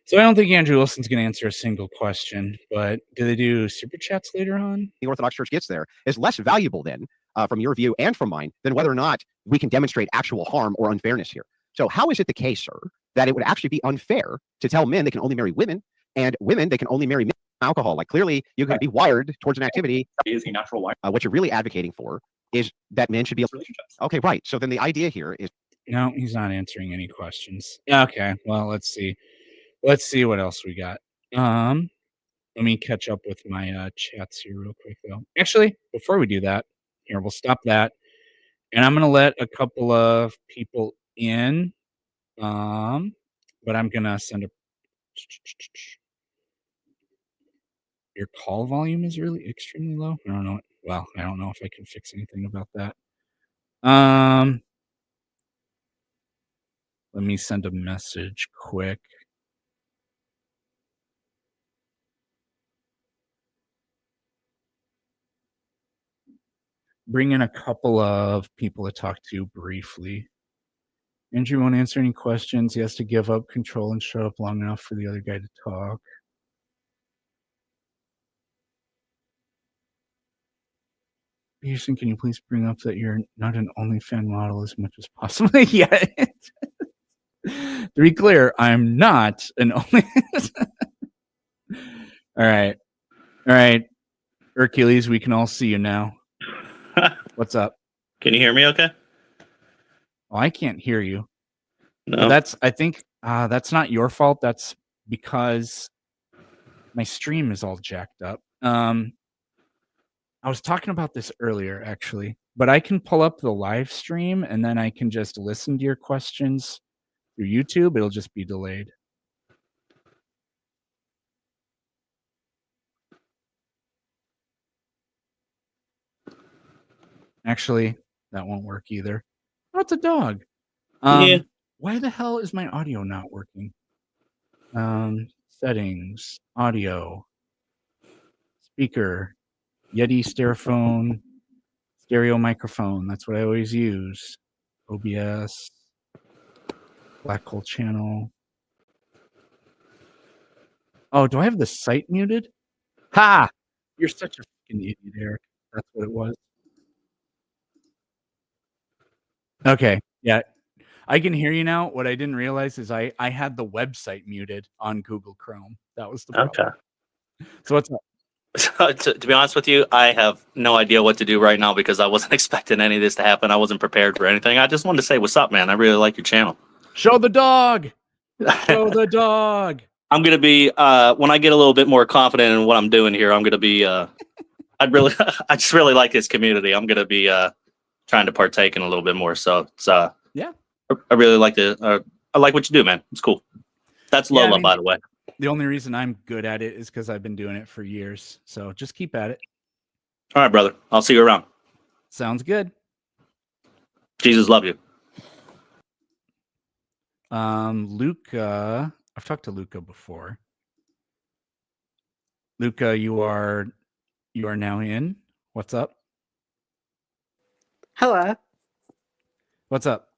So I don't think Andrew Wilson's going to answer a single question, but do they do super chats later on? The Orthodox Church gets there is less valuable then, from your view and from mine, than whether or not we can demonstrate actual harm or unfairness here. So how is it the case, sir, that it would actually be unfair to tell men they can only marry women, and women they can only marry men with alcohol? Like, clearly you can be wired towards an activity. That is a natural wire. What you're really advocating for is that men should be Relationships. okay, right? So then the idea here is No, he's not answering any questions. Okay, well, let's see. Let's see what else we got. Let me catch up with my chats here real quick, though. Actually, before we do that, here, we'll stop that. And I'm going to let a couple of people in. But I'm going to send a... Your call volume is really extremely low. I don't know. Well, I don't know if I can fix anything about that. Let me send a message quick. Bring in a couple of people to talk to briefly. Andrew won't answer any questions. He has to give up control and shut up long enough for the other guy to talk. Peterson, can you please bring up that you're not an OnlyFans model as much as possible? Yeah. To be clear, I'm not an OnlyFans. All right. All right. Hercules, we can all see you now. What's up? Can you hear me okay? Oh, I can't hear you. No. I think that's not your fault. That's because my stream is all jacked up. I was talking about this earlier, actually, but I can pull up the live stream and then I can just listen to your questions through YouTube. It'll just be delayed. Actually, that won't work either. Oh, it's a dog. Yeah. Why the hell is my audio not working? Settings, audio, speaker, Yeti Stereophone, stereo microphone. That's what I always use. OBS, black hole channel. Oh, do I have the site muted? Ha! You're such a fucking idiot, Eric. That's what it was. Okay, yeah. I can hear you now. What I didn't realize is I had the website muted on Google Chrome. That was the problem. Okay. So what's up? To be honest with you, I have no idea what to do right now because I wasn't expecting any of this to happen. I wasn't prepared for anything. I just wanted to say, what's up, man? I really like your channel. Show the dog. Show the dog. I'm going to be, when I get a little bit more confident in what I'm doing here, I'm going to be, I just really like this community. I'm going to be trying to partake in a little bit more. So it's, yeah, I really like I like what you do, man. It's cool. That's Yeah, I Lola, mean- by the way. The only reason I'm good at it is because I've been doing it for years. So just keep at it. All right, brother. I'll see you around. Sounds good. Jesus love you. Luca, I've talked to Luca before. Luca, you are now in. What's up? Hello, What's up?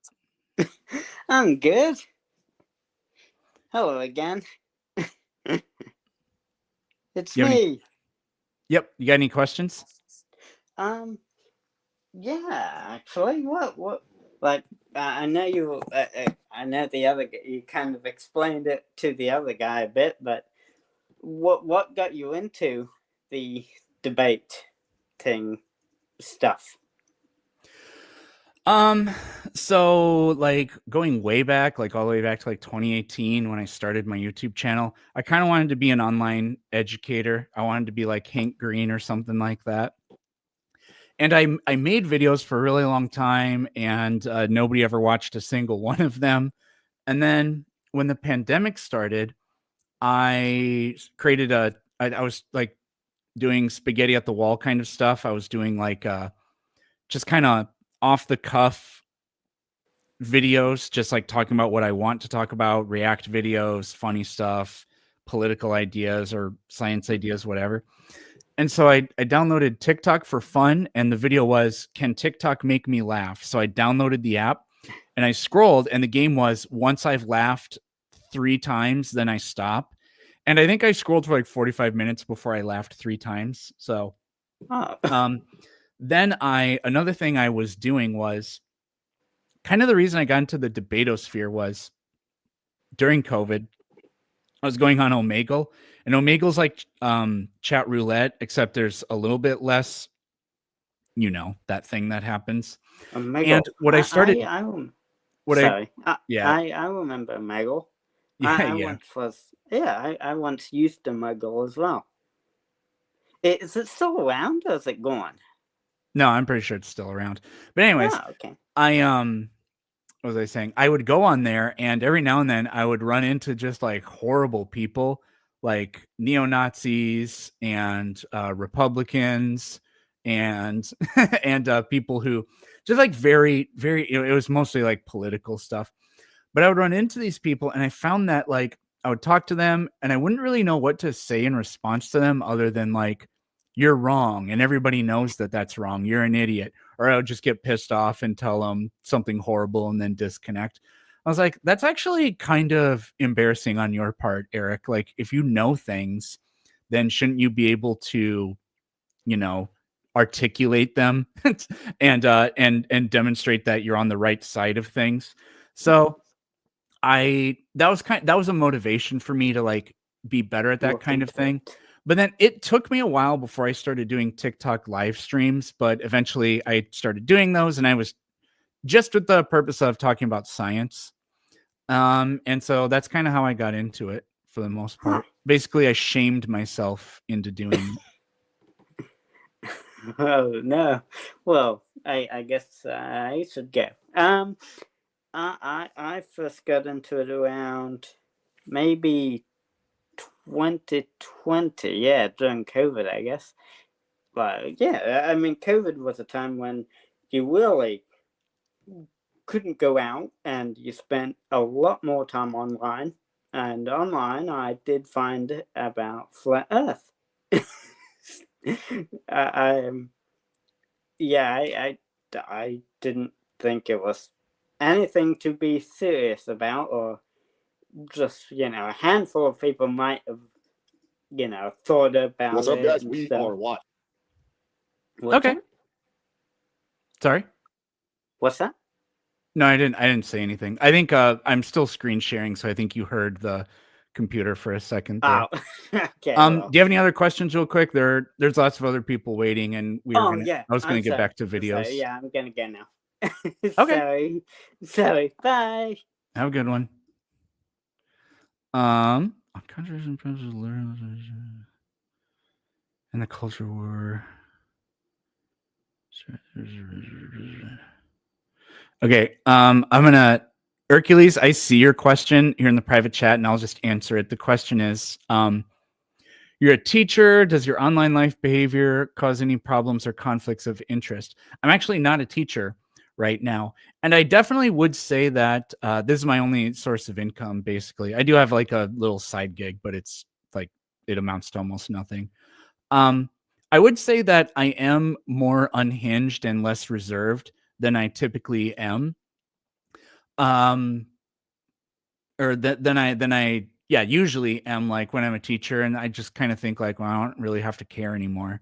I'm good. Hello again. It's You have any- me. Yep. You got any questions? Yeah, actually, what, like, I know you, I know the other, you kind of explained it to the other guy a bit, but what got you into the debate thing stuff? So like going way back, like all the way back to like 2018 when I started my YouTube channel, I kind of wanted to be an online educator. I wanted to be like Hank Green or something like that. And I made videos for a really long time and nobody ever watched a single one of them. And then when the pandemic started, I created I was like doing spaghetti at the wall kind of stuff. I was doing like just kind of off the cuff videos, just like talking about what I want to talk about, react videos, funny stuff, political ideas or science ideas, whatever. And so I downloaded TikTok for fun, and the video was, can TikTok make me laugh? So I downloaded the app and I scrolled, and the game was, once I've laughed 3 times, then I stop. And I think I scrolled for like 45 minutes before I laughed 3 times. So Oh, then another thing I was doing was kind of the reason I got into the debatosphere was during COVID, I was going on Omegle, and Omegle's like chat roulette, except there's a little bit less, that thing that happens. Omegle. And what I started, Sorry. yeah. I remember Omegle. Yeah, I once used Omegle as well. Is it still around or is it gone? No, I'm pretty sure it's still around. But anyways, Oh, okay. what was I saying? I would go on there, and every now and then I would run into just like horrible people, like neo-Nazis and Republicans and and people who just like very, very, it was mostly like political stuff. But I would run into these people, and I found that like I would talk to them and I wouldn't really know what to say in response to them other than like, you're wrong. And everybody knows that that's wrong. You're an idiot. Or I would just get pissed off and tell them something horrible and then disconnect. I was like, that's actually kind of embarrassing on your part, Eric. Like, if you know things, then shouldn't you be able to, articulate them and demonstrate that you're on the right side of things? So that was a motivation for me to like be better at that kind of thing. But then it took me a while before I started doing TikTok live streams, but eventually I started doing those, and I was just with the purpose of talking about science. And so that's kind of how I got into it for the most part. Basically, I shamed myself into doing Oh no. Well, I guess I should go. I first got into it around maybe 2020. Yeah, during COVID, I guess. But yeah, I mean, COVID was a time when you really couldn't go out, and you spent a lot more time online. And online, I did find about flat Earth. I yeah, I didn't think it was anything to be serious about, or just a handful of people might have thought about What's up, it guys? and We stuff. are what? What's Okay. that? Sorry. What's that? No, I didn't say anything. I think I'm still screen sharing, so I think you heard the computer for a second there. Oh, okay. Well. Do you have any other questions real quick? There's lots of other people waiting, and I was gonna I'm get sorry. back to I'm videos. sorry. Yeah, I'm gonna go now. Okay. Sorry. Bye. Have a good one. Countries and presidents learn and the culture war. Okay. I'm gonna Hercules, I see your question here in the private chat, and I'll just answer it. The question is, you're a teacher. Does your online life behavior cause any problems or conflicts of interest? I'm actually not a teacher right now. And I definitely would say that this is my only source of income, basically. I do have like a little side gig, but it's like it amounts to almost nothing. I would say that I am more unhinged and less reserved than I typically am. Or than I usually am, like when I'm a teacher, and I just kind of think like, well, I don't really have to care anymore,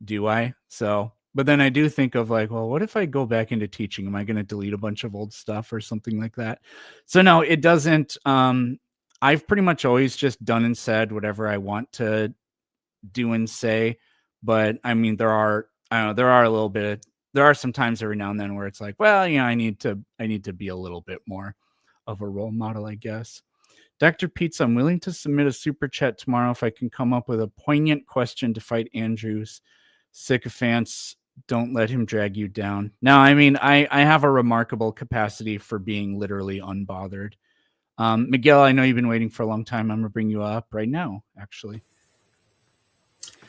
do I? So, but then I do think of like, well, what if I go back into teaching? Am I going to delete a bunch of old stuff or something like that? So no, it doesn't. I've pretty much always just done and said whatever I want to do and say. But I mean, there are some times every now and then where it's like, well, I need to be a little bit more of a role model, I guess. Dr. Pizza, I'm willing to submit a super chat tomorrow if I can come up with a poignant question to fight Andrew's sycophants. Don't let him drag you down. No, I mean, I have a remarkable capacity for being literally unbothered. Miguel, I know you've been waiting for a long time. I'm going to bring you up right now, actually.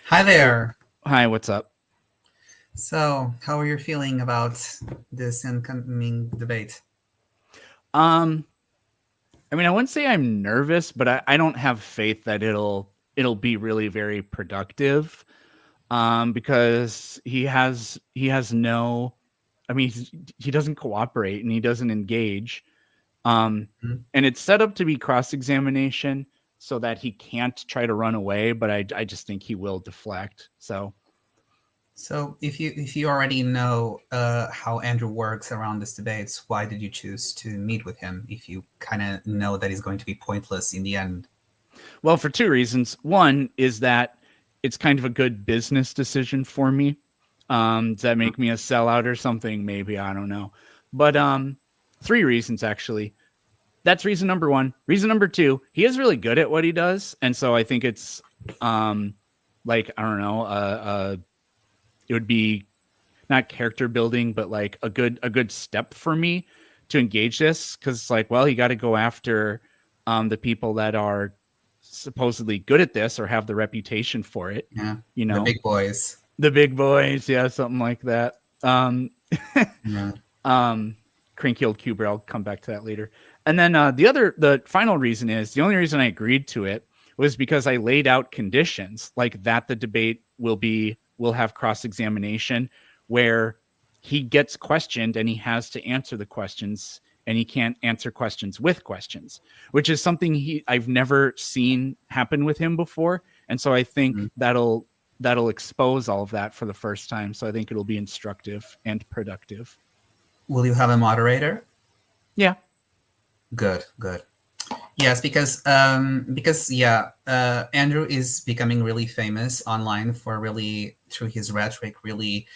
Hi there. Hi, what's up? So, how are you feeling about this incoming debate? I mean, I wouldn't say I'm nervous, but I don't have faith that it'll be really very productive. Because he doesn't cooperate and he doesn't engage. And it's set up to be cross-examination so that he can't try to run away, but I just think he will deflect. So if you already know how Andrew works around these debates, why did you choose to meet with him if you kind of know that he's going to be pointless in the end? Well, for two reasons. One is that it's kind of a good business decision for me. Does that make me a sellout or something? Maybe, I don't know. But three reasons, actually. That's reason number one. Reason number two, he is really good at what he does. And so I think it's like, I don't know, it would be not character building, but like a good step for me to engage this. Because it's like, well, you got to go after the people that are supposedly good at this or have the reputation for it. Yeah, the big boys. The big boys, yeah, something like that. Yeah. Cranky-old Cuber, I'll come back to that later. And then the final reason is, the only reason I agreed to it was because I laid out conditions like that the debate will have cross-examination where he gets questioned and he has to answer the questions, and he can't answer questions with questions, which is something I've never seen happen with him before. And so I think that'll expose all of that for the first time. So I think it'll be instructive and productive. Will you have a moderator? Yeah. Good. Yes, because Andrew is becoming really famous online for really, through his rhetoric, really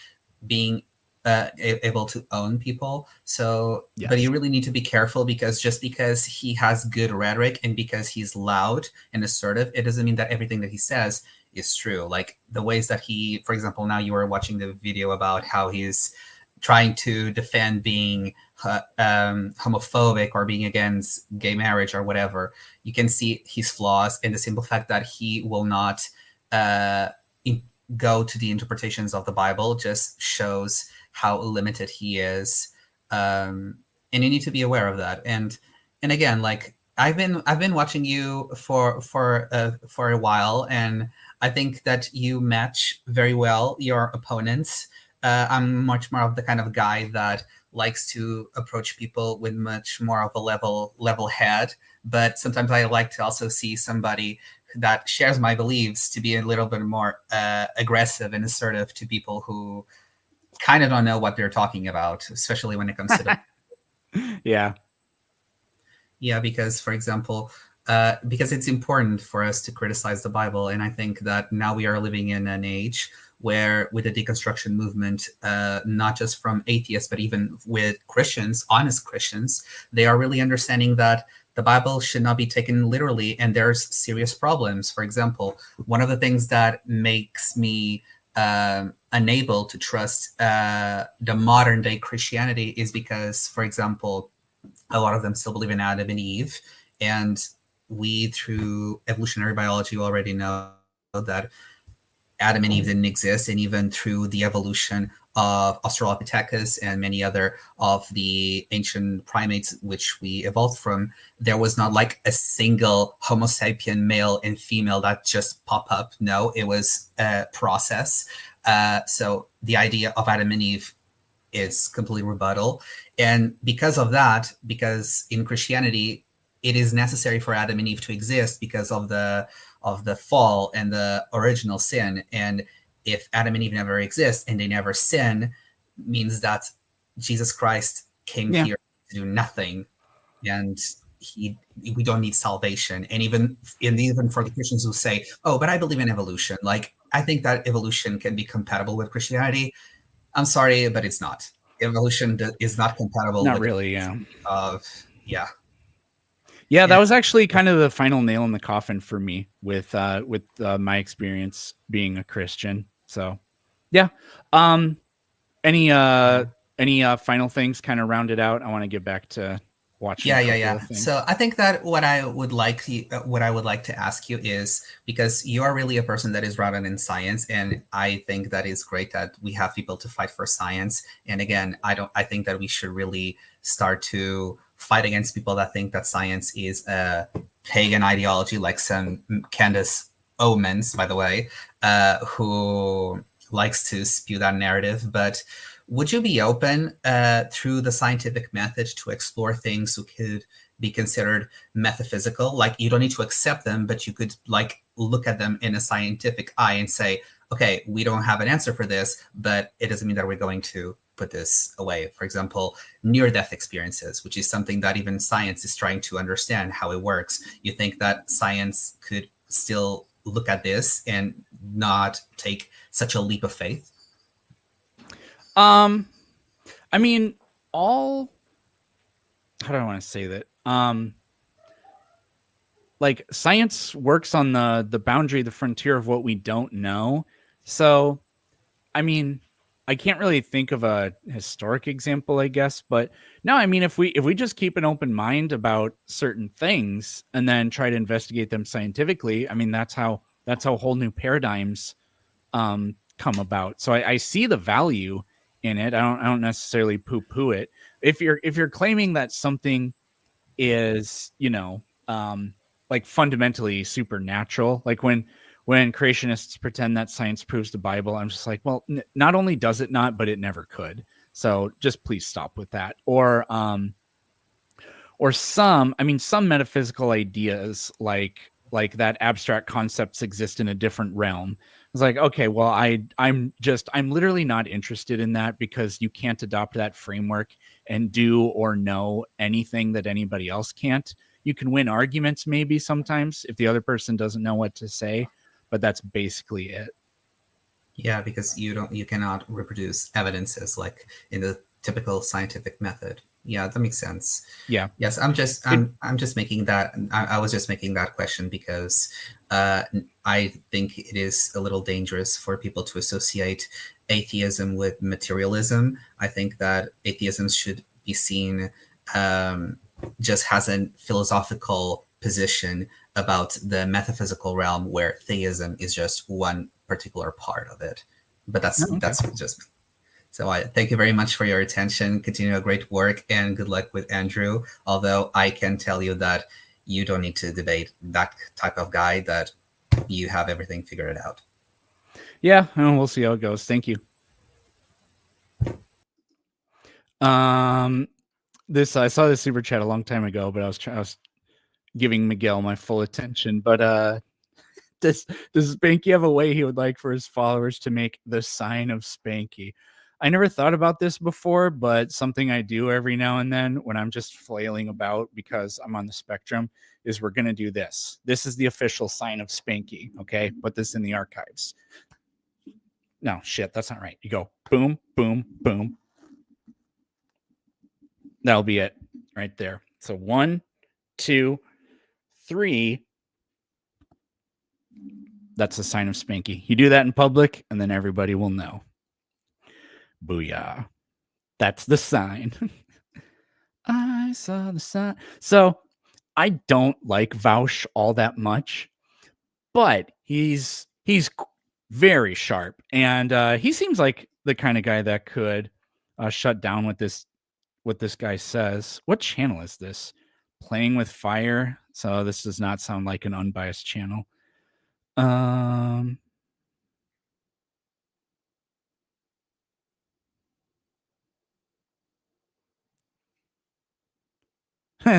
being able to own people. So, yes. But you really need to be careful, because just because he has good rhetoric and because he's loud and assertive, it doesn't mean that everything that he says is true. Like the ways that he, for example, now you were watching the video about how he's trying to defend being homophobic or being against gay marriage or whatever. You can see his flaws in the simple fact that he will not go to the interpretations of the Bible. Just shows how limited he is, and you need to be aware of that. And again, like I've been watching you for a while, and I think that you match very well your opponents. I'm much more of the kind of guy that likes to approach people with much more of a level head, but sometimes I like to also see somebody that shares my beliefs to be a little bit more aggressive and assertive to people who kind of don't know what they're talking about, especially when it comes to the Yeah, because, for example, because it's important for us to criticize the Bible, and I think that now we are living in an age where, with the deconstruction movement, not just from atheists, but even with Christians, honest Christians, they are really understanding that the Bible should not be taken literally, and there's serious problems. For example, one of the things that makes me unable to trust the modern day Christianity is because, for example, a lot of them still believe in Adam and Eve, and we, through evolutionary biology, already know that Adam and Eve didn't exist, and even through the evolution of Australopithecus and many other of the ancient primates which we evolved from, there was not like a single Homo sapien male and female that just pop up. No, it was a process. So the idea of Adam and Eve is completely rebuttal. And because of that, because in Christianity, it is necessary for Adam and Eve to exist because of the fall and the original sin. And if Adam and Eve never exist and they never sin, means that Jesus Christ came here to do nothing, and we don't need salvation. And even for the Christians who say, "Oh, but I believe in evolution," like I think that evolution can be compatible with Christianity. I'm sorry, but it's not. Evolution is not compatible. Not with really. Yeah. Yeah, that was actually kind of the final nail in the coffin for me with my experience being a Christian. So, yeah. Any final things kind of rounded out? I want to get back to watching. Yeah. So I think that what I would like to ask you is, because you are really a person that is rooted in science, and I think that is great that we have people to fight for science. And again, I think that we should really start to fight against people that think that science is a pagan ideology, like some Candace Owens, by the way, who likes to spew that narrative. But would you be open through the scientific method to explore things who could be considered metaphysical? Like, you don't need to accept them, but you could like look at them in a scientific eye and say, okay, we don't have an answer for this, but it doesn't mean that we're going to put this away. For example, near-death experiences, which is something that even science is trying to understand how it works. You think that science could still look at this and not take such a leap of faith? I mean, how do I want to say that? Like, science works on the boundary, the frontier of what we don't know. So, I mean, I can't really think of a historic example, I guess, but no, I mean, if we just keep an open mind about certain things and then try to investigate them scientifically, I mean, that's how whole new paradigms come about. So I see the value in it. I don't necessarily poo-poo it. If you're claiming that something is, like fundamentally supernatural, like when creationists pretend that science proves the Bible, I'm just like, well, not only does it not, but it never could. So just please stop with that. Or some metaphysical ideas, like that abstract concepts exist in a different realm. It's like, okay, well, I'm literally not interested in that, because you can't adopt that framework and do or know anything that anybody else can't. You can win arguments maybe sometimes if the other person doesn't know what to say, but that's basically it. Yeah, because you cannot reproduce evidences like in the typical scientific method. Yeah, that makes sense. Yeah. Yes, I'm just making that. I was just making that question because I think it is a little dangerous for people to associate atheism with materialism. I think that atheism should be seen just as a philosophical position about the metaphysical realm, where theism is just one particular part of it. But that's just me. So I thank you very much for your attention. Continue a great work, and good luck with Andrew. Although I can tell you that you don't need to debate that type of guy, that you have everything figured out. Yeah, and we'll see how it goes. Thank you. I saw this super chat a long time ago, but I was giving Miguel my full attention. But does Spanky have a way he would like for his followers to make the sign of Spanky? I never thought about this before, but something I do every now and then when I'm just flailing about because I'm on the spectrum is we're going to do this. This is the official sign of Spanky. Okay. Put this in the archives. No, shit. That's not right. You go boom, boom, boom. That'll be it right there. So 1, 2, 3. That's a sign of Spanky. You do that in public and then everybody will know. Booyah. That's the sign. I saw the sign. So I don't like Vaush all that much, but he's very sharp. And he seems like the kind of guy that could shut down what this guy says. What channel is this? Playing with Fire. So this does not sound like an unbiased channel.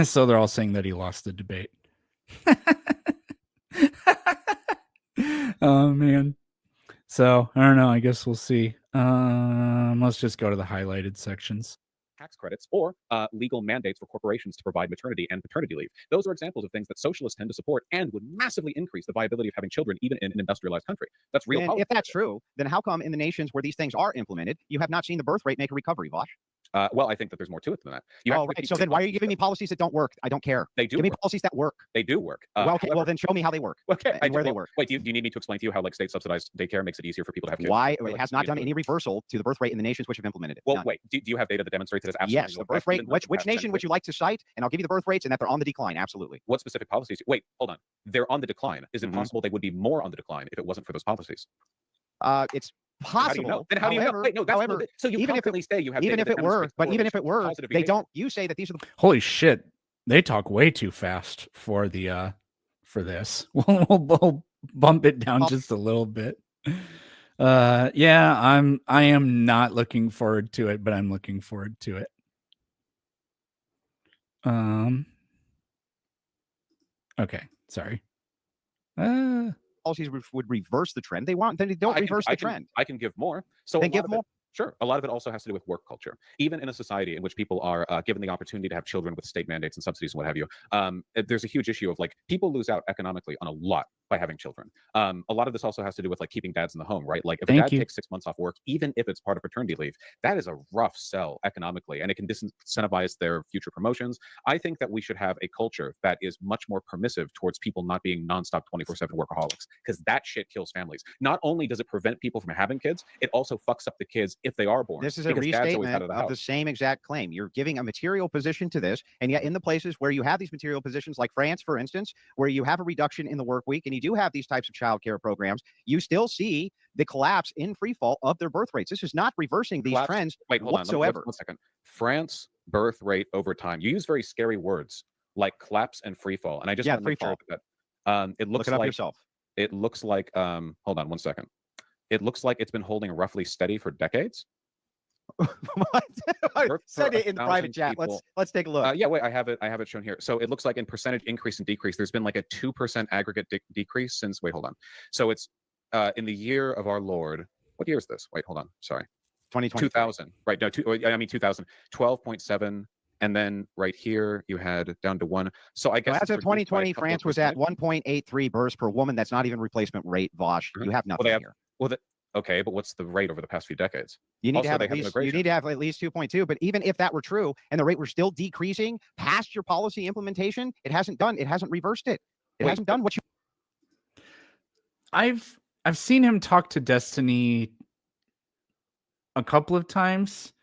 So they're all saying that he lost the debate. Oh man. So I don't know. I guess we'll see. Let's just go to the highlighted sections. Tax credits or legal mandates for corporations to provide maternity and paternity leave. Those are examples of things that socialists tend to support and would massively increase the viability of having children even in an industrialized country. That's real policy. If that's true, then how come in the nations where these things are implemented, you have not seen the birth rate make a recovery, Vosh? Well, I think that there's more to it than that. Right. So then why are you giving me policies that don't work? I don't care. They do. Give me policies that work. They do work. Well, then show me how they work. Okay. And where they work. Wait, do you need me to explain to you how like state subsidized daycare makes it easier for people to have kids? Why it has not done any reversal to the birth rate in the nations which have implemented it? Well, None. wait. Do you have data that demonstrates that it's absolutely yes, the birth rate. Which nation would you like to cite? And I'll give you the birth rates and that they're on the decline. Absolutely. What specific policies? Wait, hold on. They're on the decline. Is it possible they would be more on the decline if it wasn't for those policies? It's possible. Then how do you know? Wait, no, that's however, so you even confidently say you have even data if it were, but even if it were, they don't. You say that these are the holy shit. They talk way too fast for the for this. We'll bump it down just a little bit. Yeah, I am not looking forward to it, but I'm looking forward to it. Okay, sorry. policies would reverse the trend. They don't reverse the trend. I can give more. So then give more. Sure. A lot of it also has to do with work culture. Even in a society in which people are given the opportunity to have children with state mandates and subsidies and what have you, there's a huge issue of like people lose out economically on a lot by having children. A lot of this also has to do with like keeping dads in the home, right? Like if a dad takes 6 months off work, even if it's part of paternity leave, that is a rough sell economically, and it can disincentivize their future promotions. I think that we should have a culture that is much more permissive towards people not being nonstop 24/7 workaholics, because that shit kills families. Not only does it prevent people from having kids, it also fucks up the kids if they are born. This is a restatement of the same exact claim. You're giving a material position to this, and yet in the places where you have these material positions, like France, for instance, where you have a reduction in the work week and you do have these types of childcare programs, you still see the collapse in free fall of their birth rates. This is not reversing these trends whatsoever. One second. France birth rate over time. You use very scary words like collapse and free fall, and I just want to make sure that it looks like yourself. It looks like hold on one second. It looks like it's been holding roughly steady for decades. Send it in the private chat. Let's take a look. Yeah, wait, I have it shown here. So it looks like in percentage increase and decrease, there's been like a 2% aggregate decrease since. Wait, hold on. So it's in the year of our Lord. What year is this? Wait, hold on. Sorry, 2000. Right? No, 2000. 12.7. And then right here you had down to 1. So I guess as of 2020, France was at 1.83 births per woman. That's not even replacement rate, Vosh. You have nothing here. Well, Okay, but what's the rate over the past few decades? You need Also, to have they at have least immigration. 2.2. But even if that were true and the rate were still decreasing past your policy implementation, it hasn't reversed it. It Wait, hasn't done what you. I've seen him talk to Destiny a couple of times.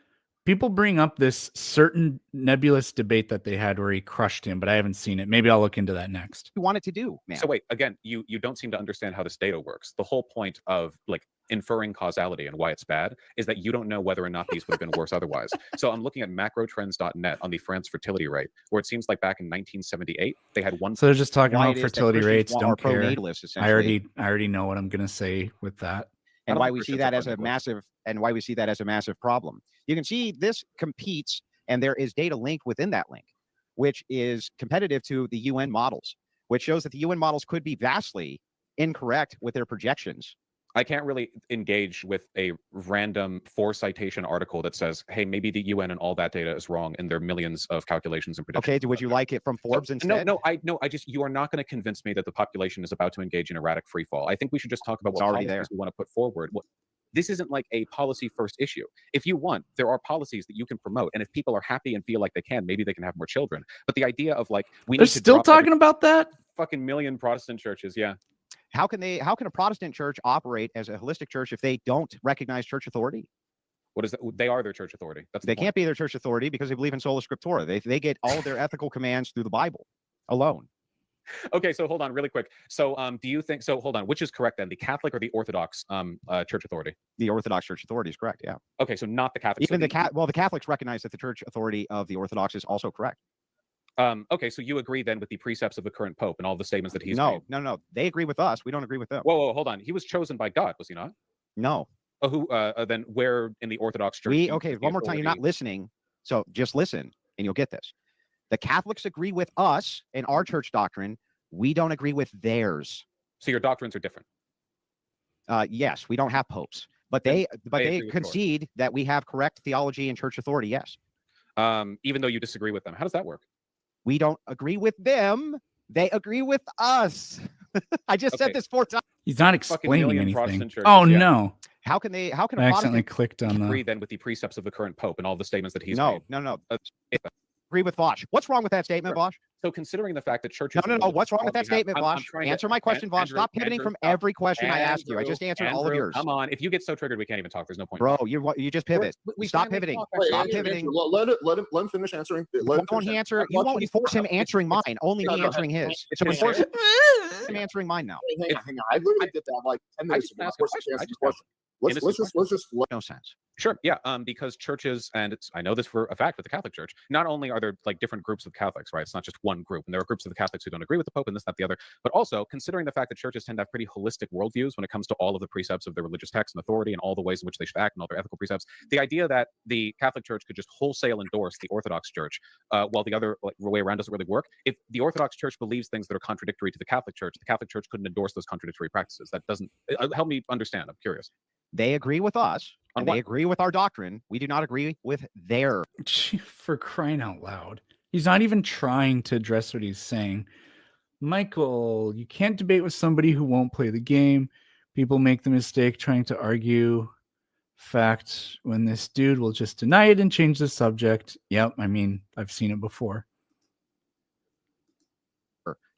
People bring up this certain nebulous debate that they had where he crushed him, but I haven't seen it. Maybe I'll look into that next. You want it to do, man. So wait, again, you don't seem to understand how this data works. The whole point of like inferring causality and why it's bad is that you don't know whether or not these would have been worse otherwise. So I'm looking at macrotrends.net on the France fertility rate, where it seems like back in 1978 they had one. So they're just talking Why about it is that fertility Christians rates. are Don't care. pro-natalist, essentially. I already know what I'm gonna say with that. And don't why think we see Christians that are as a pro-natalist. massive problem. You can see this competes, and there is data linked within that link, which is competitive to the UN models, which shows that the UN models could be vastly incorrect with their projections. I can't really engage with a random 4-citation article that says, hey, maybe the UN and all that data is wrong and there are millions of calculations and predictions. Okay, would you like it from Forbes instead? I just, you are not going to convince me that the population is about to engage in erratic free fall. I think we should just talk about It's what already policies there. we want to put forward. This isn't like a policy first issue. If you want, there are policies that you can promote. And if people are happy and feel like they can, maybe they can have more children. But the idea of like, we They're need to still drop every talking about that? fucking million Protestant churches. Yeah. How can a Protestant church operate as a holistic church if they don't recognize church authority? What is that? They are their church authority. That's the They point. can't be their church authority because they believe in sola scriptura. They get all of their ethical commands through the Bible alone. Okay, so hold on really quick. So do you think, so hold on, which is correct then, the Catholic or the Orthodox church authority? The Orthodox church authority is correct, yeah. Okay, so not the Catholic. Even the Catholics recognize that the church authority of the Orthodox is also correct. Okay, so you agree then with the precepts of the current Pope and all the statements that he's made? No. They agree with us. We don't agree with them. Whoa, hold on. He was chosen by God, was he not? No. Oh, who? Then where in the Orthodox Church? One more time. You're not listening. So just listen and you'll get this. The Catholics agree with us in our church doctrine. We don't agree with theirs. So your doctrines are different. Yes, we don't have popes, but they concede that we have correct theology and church authority. Yes. Even though you disagree with them, how does that work? We don't agree with them. They agree with us. I just said this 4 times. He's not explaining million anything. Protestant churches, Oh yeah. no. How can a I accidentally Protestant clicked on Agree the. then with the precepts of the current Pope and all the statements that he's made? No. Agree with Vosh. What's wrong with that statement, Vosh? So considering the fact that churches... No. What's wrong with that statement, Vosh? Answer my question, Vosh. Stop pivoting from every question I ask you. I just answered all of yours. Come on. If you get so triggered, we can't even talk. There's no point. Bro, you just pivot. Stop pivoting. Stop pivoting. Let him finish answering. Won't he answer? You won't force him answering mine. Only me answering his. So force him answering mine now. Hang on. I literally did that like 10 minutes ago. Let's just No sense. Sure. Yeah. Because churches, and I know this for a fact with the Catholic Church, not only are there like different groups of Catholics, right? It's not just one group, and there are groups of the Catholics who don't agree with the Pope and this, that, the other, but also considering the fact that churches tend to have pretty holistic worldviews when it comes to all of the precepts of their religious text and authority and all the ways in which they should act and all their ethical precepts, the idea that the Catholic Church could just wholesale endorse the Orthodox Church, while the other way around doesn't really work. If the Orthodox Church believes things that are contradictory to the Catholic Church couldn't endorse those contradictory practices. That doesn't help me understand. I'm curious. They agree with us, and they agree with our doctrine. We do not agree with their. For crying out loud. He's not even trying to address what he's saying. Michael, you can't debate with somebody who won't play the game. People make the mistake trying to argue fact when this dude will just deny it and change the subject. Yep, I mean, I've seen it before.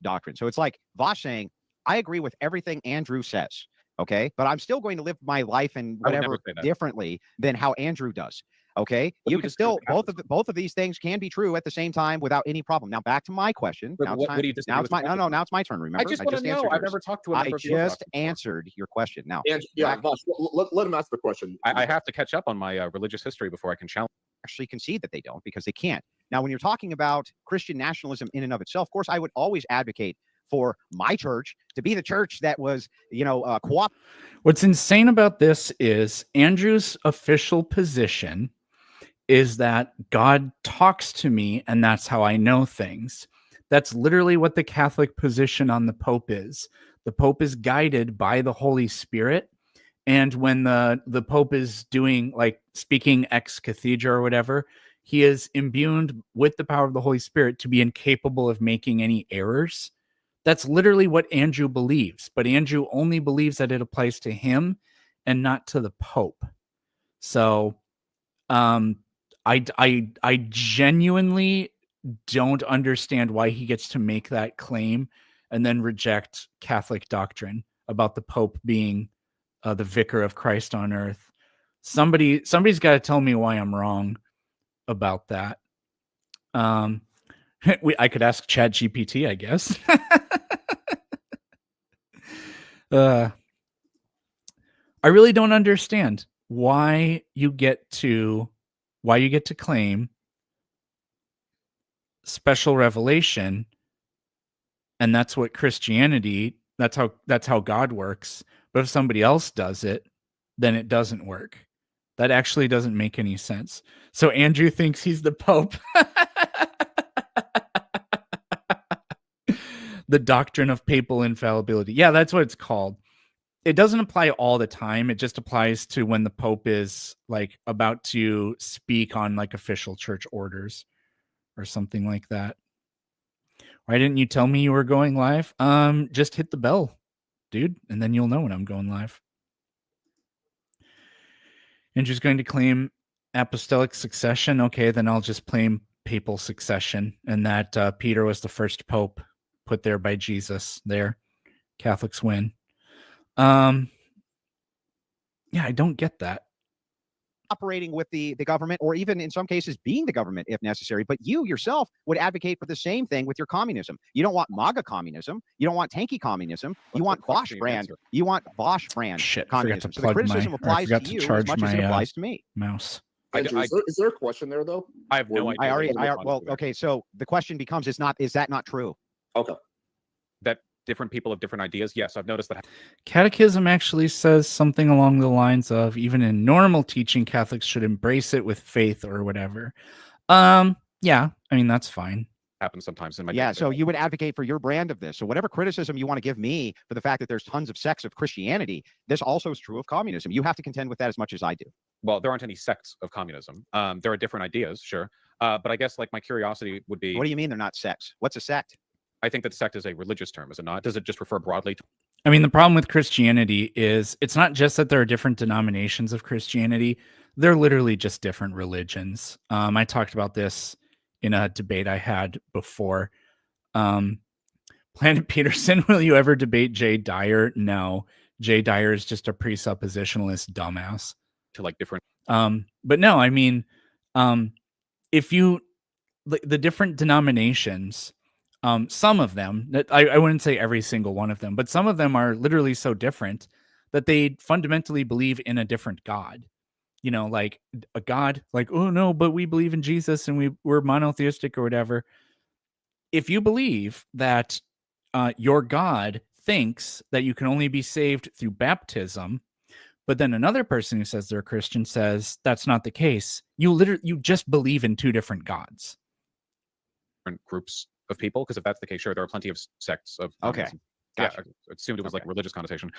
Doctrine. So it's like Vosh saying, I agree with everything Andrew says. Okay, but I'm still going to live my life and whatever differently than how Andrew does. Okay, you can still both of these things can be true at the same time without any problem. Now back to my question. Now it's my turn. Remember, I just want to know. I've never talked to him. I just answered your question. Now, Vosh, let him ask the question. I have to catch up on my religious history before I can challenge. Actually concede that they don't because they can't. Now, when you're talking about Christian nationalism in and of itself, of course, I would always advocate for my church to be the church that was, What's insane about this is Andrew's official position is that God talks to me and that's how I know things. That's literally what the Catholic position on the Pope is. The Pope is guided by the Holy Spirit. And when the Pope is doing like speaking ex cathedra or whatever, he is imbued with the power of the Holy Spirit to be incapable of making any errors. That's literally what Andrew believes, but Andrew only believes that it applies to him and not to the Pope. So I genuinely don't understand why he gets to make that claim and then reject Catholic doctrine about the Pope being the vicar of Christ on earth. Somebody's got to tell me why I'm wrong about that. I could ask ChatGPT, I guess. I really don't understand why you get to claim special revelation, and that's what Christianity, that's how God works. But if somebody else does it, then it doesn't work. That actually doesn't make any sense. So Andrew thinks he's the Pope. The doctrine of papal infallibility. Yeah, that's what it's called. It doesn't apply all the time. It just applies to when the Pope is like about to speak on like official church orders or something like that. Why didn't you tell me you were going live? Just hit the bell, dude, and then you'll know when I'm going live. Andrew's going to claim apostolic succession. Okay, then I'll just claim papal succession, and that Peter was the first pope put there by Jesus. There, Catholics win. Yeah, I don't get that. Operating with the government, or even in some cases being the government if necessary, but you yourself would advocate for the same thing with your communism. You don't want MAGA communism. You don't want tanky communism. You want Bosch brand. You want Bosch brand communism. So the criticism applies to you as much as it applies to me. Mouse. Andrew, is there a question there though? I have no idea. Well, okay. So the question becomes: is that not true? Okay. That different people have different ideas. Yes, I've noticed that. Catechism actually says something along the lines of, even in normal teaching, Catholics should embrace it with faith or whatever. Yeah, I mean, that's fine. Happens sometimes in my yeah. So you would advocate for your brand of this. So whatever criticism you want to give me for the fact that there's tons of sects of Christianity, this also is true of communism. You have to contend with that as much as I do. Well, there aren't any sects of communism. There are different ideas, sure. But I guess like my curiosity would be, what do you mean they're not sects? What's a sect? I think that sect is a religious term, is it not? Does it just refer broadly to? I mean, the problem with Christianity is it's not just that there are different denominations of Christianity. They're literally just different religions. I talked about this in a debate I had before. Planet Peterson, will you ever debate Jay Dyer? No. Jay Dyer is just a presuppositionalist dumbass. To like different. But no, I mean, if you, the different denominations, some of them, I wouldn't say every single one of them, but some of them are literally so different that they fundamentally believe in a different God. You know, like a God, like, oh no, but we believe in Jesus and we're monotheistic or whatever. If you believe that your God thinks that you can only be saved through baptism, but then another person who says they're a Christian says that's not the case, you just believe in two different gods. Different groups of people, because if that's the case, sure, there are plenty of sects of. Okay. Gotcha. Yeah, I assumed it was like religious connotation.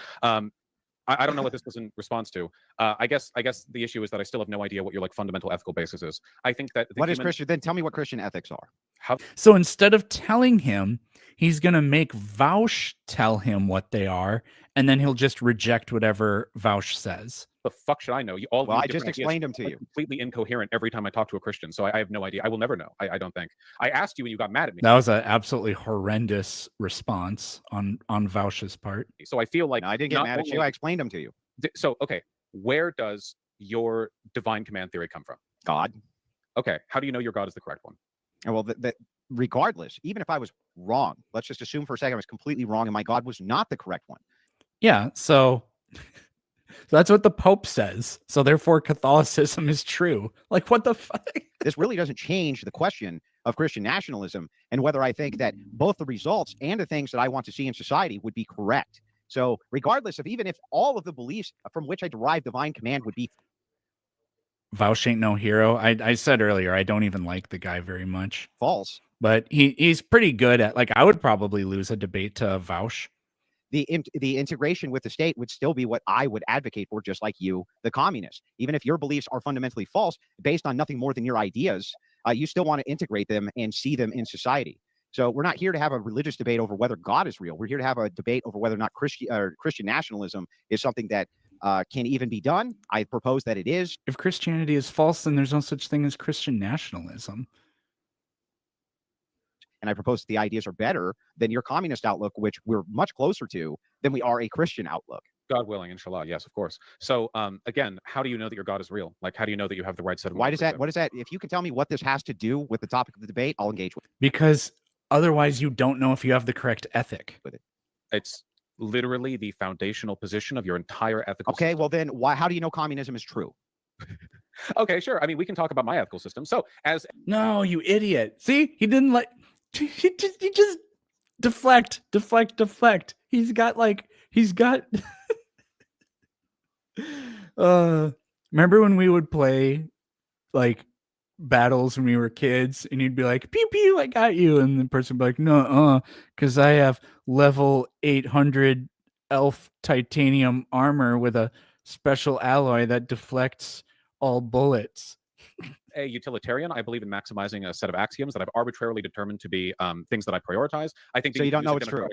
I don't know what this was in response to. I guess the issue is that I still have no idea what your like fundamental ethical basis is. I think that what is Christian? Then tell me what Christian ethics are. So instead of telling him, he's going to make Vaush tell him what they are, and then he'll just reject whatever Vaush says. The fuck should I know? Well, I just explained them to you. Completely incoherent every time I talk to a Christian, so I have no idea. I will never know. I don't think. I asked you and you got mad at me. That was an absolutely horrendous response on Vaush's part. So I feel like no, I didn't get mad at you. I explained them to you. So okay, where does your divine command theory come from? God. Okay, how do you know your God is the correct one? Well, regardless, even if I was wrong, let's just assume for a second I was completely wrong and my God was not the correct one. Yeah, so that's what the Pope says. So therefore Catholicism is true. Like, what the fuck? This really doesn't change the question of Christian nationalism and whether I think that both the results and the things that I want to see in society would be correct. So regardless of even if all of the beliefs from which I derive divine command would be. Vaush ain't no hero. I said earlier, I don't even like the guy very much. False. But he's pretty good at, like, I would probably lose a debate to Vaush. The integration with the state would still be what I would advocate for, just like you, the communist. Even if your beliefs are fundamentally false, based on nothing more than your ideas, you still want to integrate them and see them in society. So we're not here to have a religious debate over whether God is real. We're here to have a debate over whether or not Christian nationalism is something that can even be done. I propose that it is. If Christianity is false, then there's no such thing as Christian nationalism. And I propose that the ideas are better than your communist outlook, which we're much closer to than we are a Christian outlook. God willing, inshallah. Yes, of course. So again, how do you know that your God is real? Like, how do you know that you have the right set of Why does morals? that? What is that? If you can tell me what this has to do with the topic of the debate, I'll engage with it. Because otherwise you don't know if you have the correct ethic. It's literally the foundational position of your entire ethical Okay, system. well then, why? How do you know communism is true? Okay, sure. I mean, we can talk about my ethical system. So as No, you idiot. See, he didn't like. He just deflect. He's got. Remember when we would play like battles when we were kids, and you'd be like, "Pew pew, I got you," and the person would be like, "No, because I have level 800 elf titanium armor with a special alloy that deflects all bullets." a utilitarian, I believe in maximizing a set of axioms that I've arbitrarily determined to be things that I prioritize. I think. So you don't know it's true.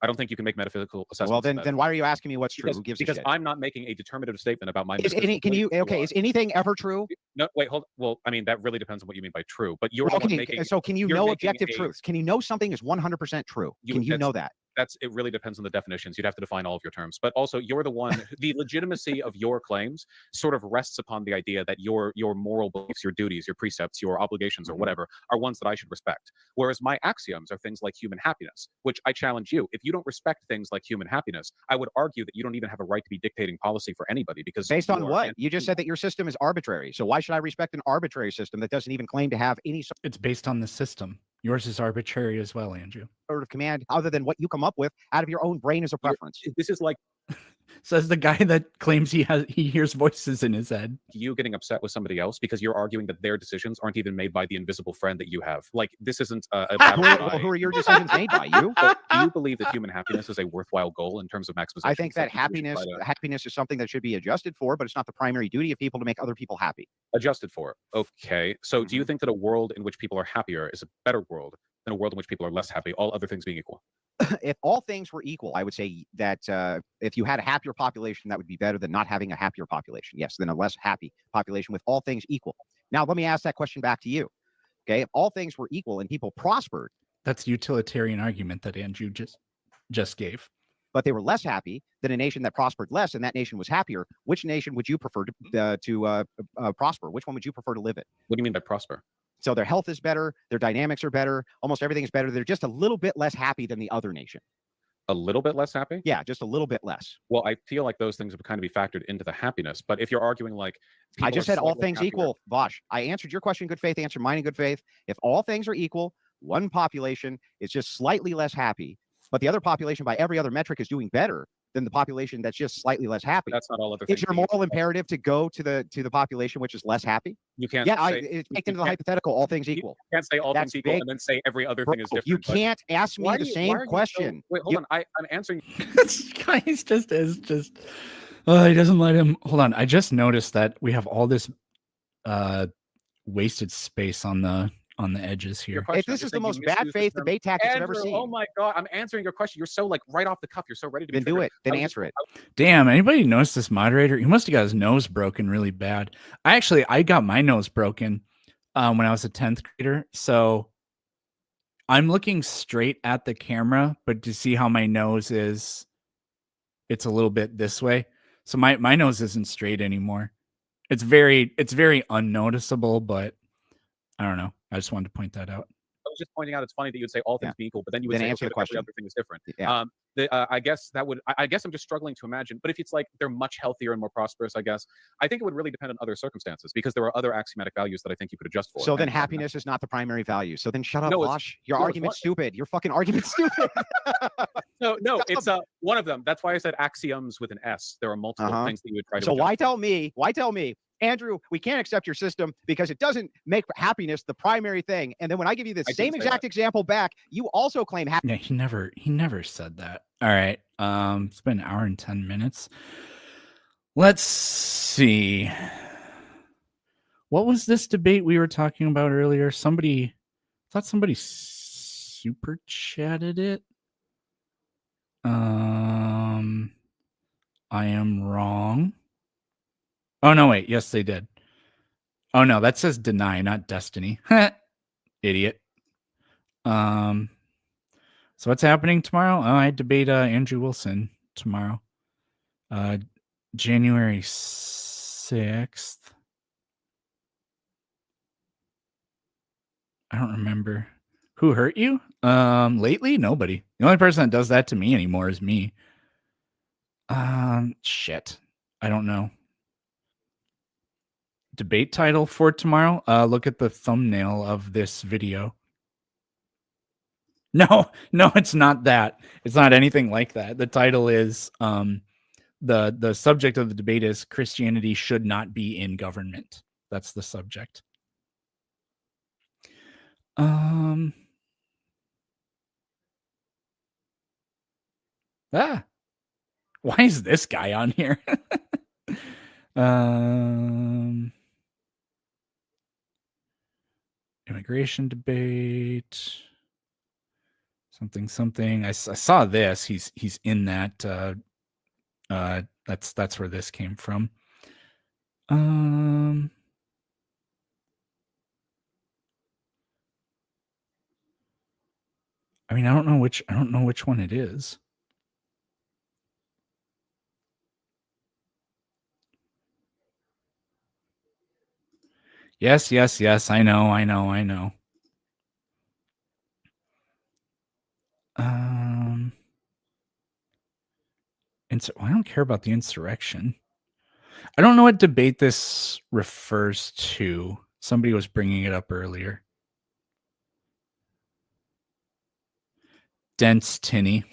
I don't think you can make metaphysical assessments. Well, then why are you asking me what's true? Who gives a because shit? I'm not making a determinative statement about my. Is anything ever true? No, wait, hold. Well, I mean, that really depends on what you mean by true. But you're the one making. So can you know objective truths? Can you know something is 100% true? Can you know that? It really depends on the definitions. You'd have to define all of your terms. But also, you're the one. The legitimacy of your claims sort of rests upon the idea that your moral beliefs, your duties, your precepts, your obligations, or whatever, are ones that I should respect. Whereas my axioms are things like human happiness, which I challenge you. If you don't respect things like human happiness, I would argue that you don't even have a right to be dictating policy for anybody. Because based on what? You just said that your system is arbitrary. So why should I respect an arbitrary system that doesn't even claim to have any sort? It's based on the system. Yours is arbitrary as well, Andrew. Of command other than what you come up with out of your own brain as a preference. This is like says the guy that claims he hears voices in his head. You getting upset with somebody else because you're arguing that their decisions aren't even made by the invisible friend that you have. Like, this isn't a battle. Who are your decisions made by? You? Do you believe that human happiness is a worthwhile goal in terms of maximization? I think that happiness is something that should be adjusted for, but it's not the primary duty of people to make other people happy. Adjusted for. Okay. So do you think that a world in which people are happier is a better world than a world in which people are less happy, all other things being equal? If all things were equal, I would say that if you had a happier population, that would be better than not having a happier population. Yes, than a less happy population with all things equal. Now, let me ask that question back to you. Okay, if all things were equal and people prospered. That's a utilitarian argument that Andrew just gave. But they were less happy than a nation that prospered less, and that nation was happier. Which nation would you prefer to prosper? Which one would you prefer to live in? What do you mean by prosper? So their health is better, their dynamics are better, almost everything is better. They're just a little bit less happy than the other nation. A little bit less happy? Yeah, just a little bit less. Well, I feel like those things would kind of be factored into the happiness. But if you're arguing like... I just said all things equal, Vosh. I answered your question in good faith, answered mine in good faith. If all things are equal, one population is just slightly less happy, but the other population by every other metric is doing better than the population that's just slightly less happy. That's not all other things. Is your moral imperative to go to the population which is less happy? You can't. Yeah, it's baked into the hypothetical. All things equal. You can't say all things equal and then say every other thing is different. You can't ask me the same question. Wait, hold on. I'm answering. This guy is just. He doesn't let him. Hold on. I just noticed that we have all this wasted space on the edges here. This is the most bad faith debate tactics I've ever seen. Oh my God, I'm answering your question. You're so like right off the cuff. You're so ready to be. Then do it. Then answer it. Damn, anybody notice this moderator? He must have got his nose broken really bad. I got my nose broken when I was a 10th grader. So I'm looking straight at the camera, but to see how my nose is, it's a little bit this way. So my nose isn't straight anymore. It's very unnoticeable, but I don't know. I just wanted to point that out. I was just pointing out it's funny that you would say all things be equal, but then you would say answer the question. Every other thing is different. Yeah. I guess I'm just struggling to imagine. But if it's like they're much healthier and more prosperous, I guess I think it would really depend on other circumstances because there are other axiomatic values that I think you could adjust for. So then happiness is not the primary value. So then shut up, Vosh. Your argument's stupid. Your fucking argument's stupid. No, it's one of them. That's why I said axioms with an S. There are multiple things that you would try to. So why tell me, Andrew, we can't accept your system because it doesn't make happiness the primary thing. And then when I give you the same exact example back, you also claim happiness. Yeah, he never said that. All right. It's been an hour and 10 minutes. Let's see. What was this debate we were talking about earlier? I thought somebody super chatted it. I am wrong. Oh, no, wait. Yes, they did. Oh, no, that says deny, not destiny. Idiot. So what's happening tomorrow? Oh, I debate Andrew Wilson tomorrow. January 6th. I don't remember. Who hurt you? Lately? Nobody. The only person that does that to me anymore is me. Shit. I don't know. Debate title for tomorrow? Look at the thumbnail of this video. No, it's not that. It's not anything like that. The title is the subject of the debate is Christianity should not be in government. That's the subject. Why is this guy on here? Immigration debate. Something. I saw this. He's in that. That's where this came from. I mean, I don't know which one it is. Yes. I know. I don't care about the insurrection. I don't know what debate this refers to. Somebody was bringing it up earlier. Dense tinny.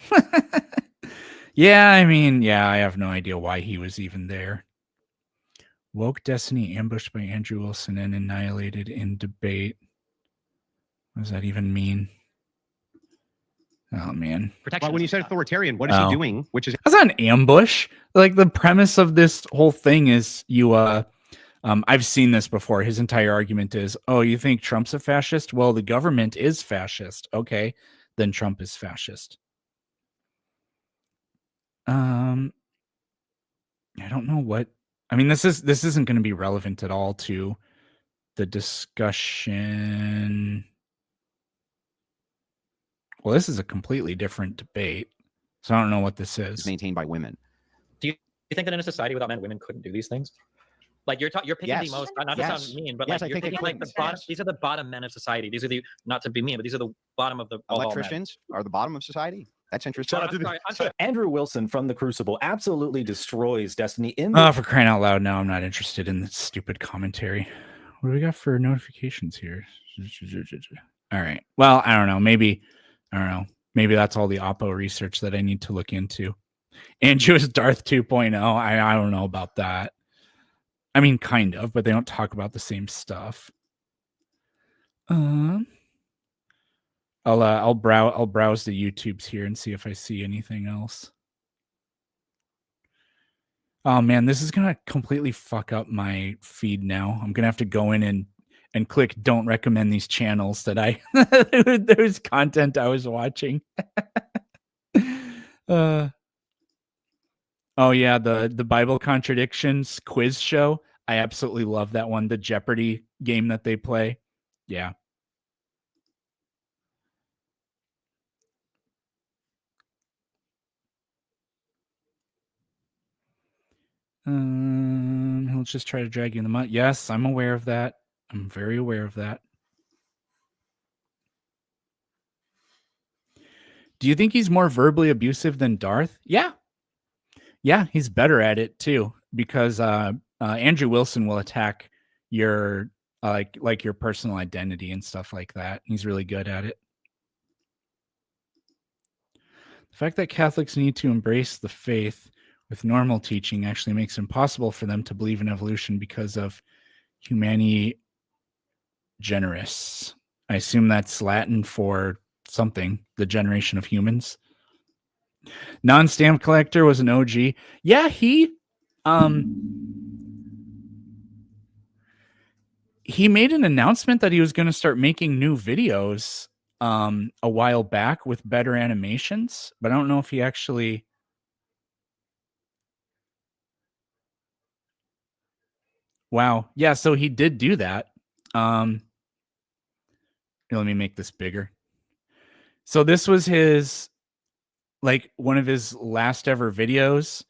Yeah, I mean, I have no idea why he was even there. Woke Destiny ambushed by Andrew Wilson and annihilated in debate. What does that even mean? Oh, man. Well, when you said authoritarian, what is he doing? Which is that's not an ambush. Like, the premise of this whole thing is you, I've seen this before. His entire argument is, oh, you think Trump's a fascist? Well, the government is fascist. Okay, then Trump is fascist. I don't know what. I mean, this isn't going to be relevant at all to the discussion. Well, this is a completely different debate, so I don't know what this is. Maintained by women. Do you think that in a society without men, women couldn't do these things? Like you're picking the most, not to sound mean, but like you're picking like the bottom. These are the bottom men of society. These are the, not to be mean, but these are the bottom of the electricians are the bottom of society. That's interesting. I'm sorry. Andrew Wilson from The Crucible absolutely destroys Destiny in Oh, for crying out loud! Now I'm not interested in this stupid commentary. What do we got for notifications here? All right. Well, I don't know. Maybe that's all the Oppo research that I need to look into. Andrew is Darth 2.0. I don't know about that. I mean, kind of, but they don't talk about the same stuff. I'll browse the YouTubes here and see if I see anything else. Oh man, this is gonna completely fuck up my feed now. I'm gonna have to go in and click don't recommend these channels that there's content I was watching. Oh yeah, the Bible contradictions quiz show. I absolutely love that one. The Jeopardy game that they play. Yeah. He'll just try to drag you in the mud. Yes, I'm aware of that. I'm very aware of that. Do you think he's more verbally abusive than Darth? Yeah. Yeah, he's better at it too, because Andrew Wilson will attack your like your personal identity and stuff like that. He's really good at it. The fact that Catholics need to embrace the faith with normal teaching actually makes it impossible for them to believe in evolution because of humani generis. I assume that's Latin for something, the generation of humans. Non-stamp collector was an OG. Yeah, he made an announcement that he was going to start making new videos a while back with better animations, but I don't know if he actually Wow. Yeah, so he did do that. Here, let me make this bigger. So this was his, like, one of his last ever videos.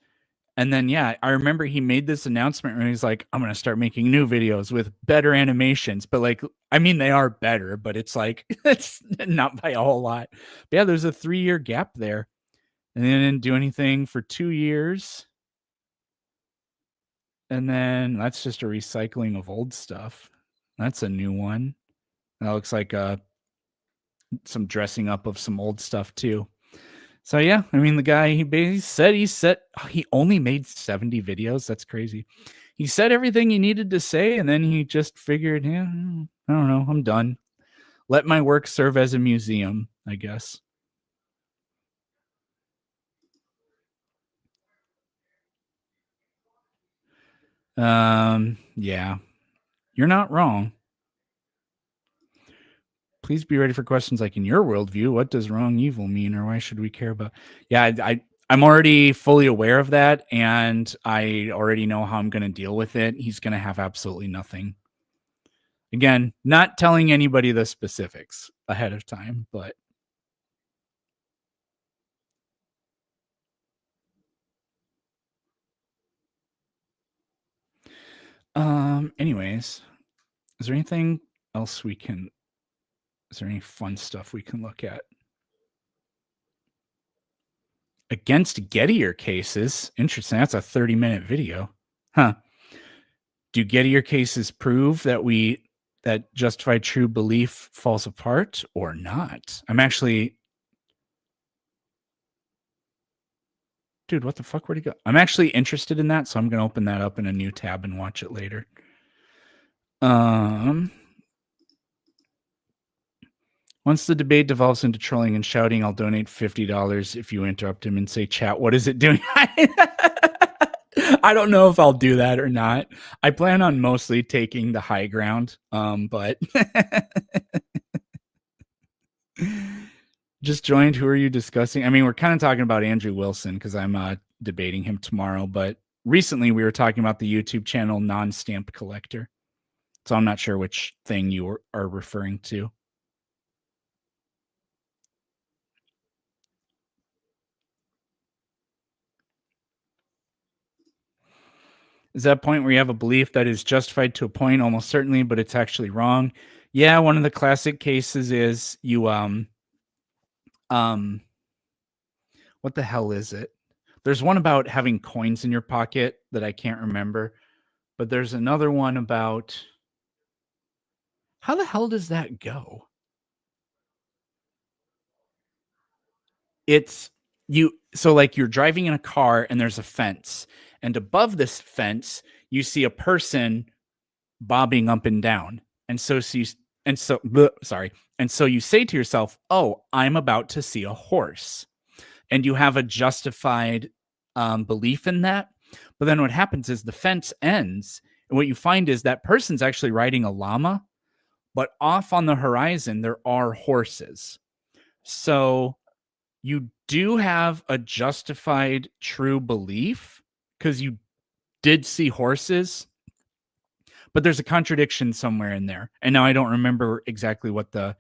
And then, yeah, I remember he made this announcement where he's like, I'm going to start making new videos with better animations. But, like, I mean, they are better, but it's like, it's not by a whole lot. But yeah, there's a 3-year gap there. And then didn't do anything for 2 years. And then that's just a recycling of old stuff. That's a new one. That looks like some dressing up of some old stuff too. So yeah, I mean, the guy, he only made 70 videos. That's crazy. He said everything he needed to say, and then he just figured, yeah, I don't know, I'm done. Let my work serve as a museum, I guess. Yeah, you're not wrong. Please be ready for questions like, in your worldview, what does wrong evil mean, or why should we care about? Yeah, I'm already fully aware of that, and I already know how I'm going to deal with it. He's going to have absolutely nothing. Again, not telling anybody the specifics ahead of time, but anyways, is there anything else is there any fun stuff we can look at? Against Gettier cases. Interesting. That's a 30-minute video. Huh. Do Gettier cases prove that justified true belief falls apart or not? I'm actually... Dude, what the fuck? Where'd he go? I'm actually interested in that, so I'm going to open that up in a new tab and watch it later. Once the debate devolves into trolling and shouting, I'll donate $50 if you interrupt him and say, chat, what is it doing? I don't know if I'll do that or not. I plan on mostly taking the high ground, but just joined. Who are you discussing? I mean, we're kind of talking about Andrew Wilson because I'm debating him tomorrow, but recently we were talking about the YouTube channel Non-Stamp Collector. So I'm not sure which thing you are referring to. Is that a point where you have a belief that is justified to a point, almost certainly, but it's actually wrong? Yeah, one of the classic cases is you what the hell is it? There's one about having coins in your pocket that I can't remember, but there's another one about how the hell does that go? It's so like you're driving in a car and there's a fence, and above this fence you see a person bobbing up and down, and so you say to yourself, oh, I'm about to see a horse, and you have a justified belief in that. But then what happens is the fence ends, and what you find is that person's actually riding a llama, but off on the horizon there are horses. So you do have a justified true belief because you did see horses, but there's a contradiction somewhere in there. And now I don't remember exactly what the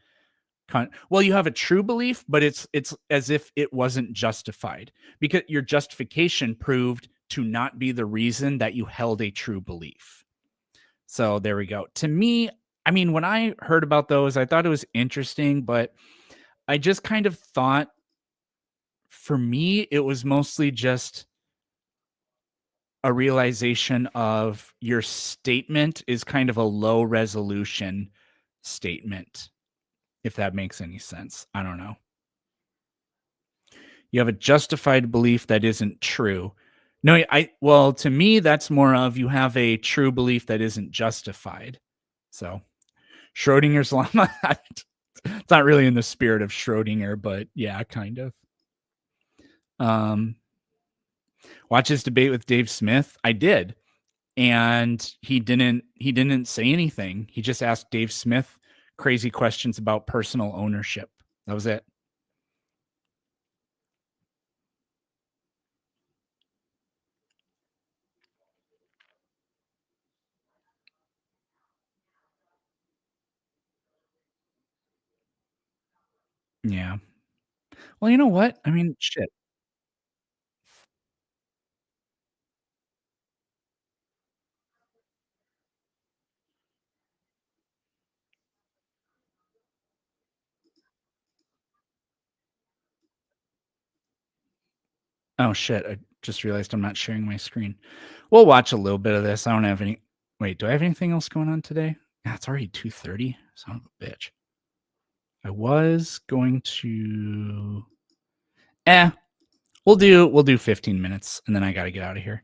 well, you have a true belief, but it's as if it wasn't justified because your justification proved to not be the reason that you held a true belief. So there we go. To me, I mean, when I heard about those, I thought it was interesting, but I just kind of thought, for me, it was mostly just a realization of your statement is kind of a low resolution statement, if that makes any sense. I don't know. You have a justified belief that isn't true. No, well, to me, that's more of you have a true belief that isn't justified. So Schrodinger's llama, it's not really in the spirit of Schrodinger, but yeah, kind of. Watch his debate with Dave Smith. I did. And he didn't say anything. He just asked Dave Smith crazy questions about personal ownership. That was it. Yeah. Well, you know what? I mean, shit. Oh shit! I just realized I'm not sharing my screen. We'll watch a little bit of this. I don't have any. Wait, do I have anything else going on today? Yeah, it's already 2:30. Son of a bitch. I was going to. We'll do 15 minutes, and then I got to get out of here.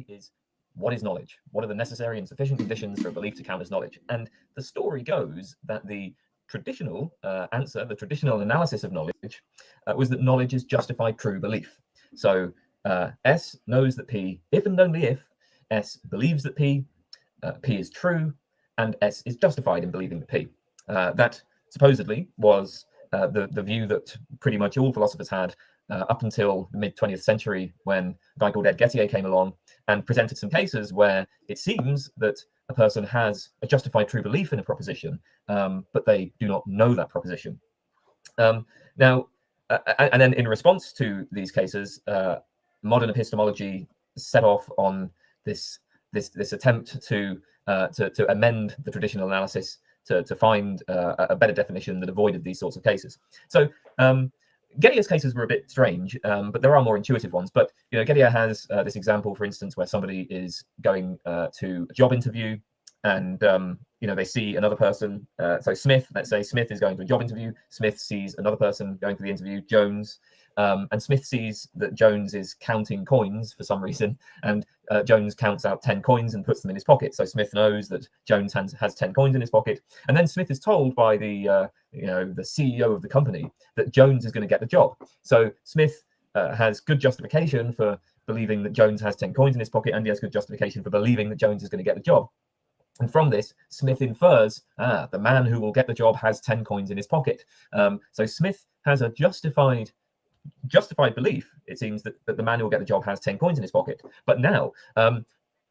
Is what is knowledge? What are the necessary and sufficient conditions for a belief to count as knowledge? And the story goes that the traditional answer, the traditional analysis of knowledge, was that knowledge is justified true belief. So S knows that P, if and only if S believes that P is true, and S is justified in believing that P. That supposedly was the view that pretty much all philosophers had up until the mid-20th century, when a guy called Ed Gettier came along and presented some cases where it seems that a person has a justified true belief in a proposition, but they do not know that proposition. Now, and then in response to these cases, modern epistemology set off on this attempt to amend the traditional analysis to find a better definition that avoided these sorts of cases. So Gettier's cases were a bit strange, but there are more intuitive ones. But Gettier has this example, for instance, where somebody is going to a job interview, and they see another person. So Smith, let's say Smith is going to a job interview. Smith sees another person going for the interview, Jones, and Smith sees that Jones is counting coins for some reason, and Jones counts out 10 coins and puts them in his pocket. So Smith knows that Jones has 10 coins in his pocket, and then Smith is told by the CEO of the company that Jones is going to get the job. So Smith has good justification for believing that Jones has 10 coins in his pocket, and he has good justification for believing that Jones is going to get the job. And from this, Smith infers, the man who will get the job has 10 coins in his pocket. So Smith has a justified belief, it seems, that the man who will get the job has 10 coins in his pocket. But now,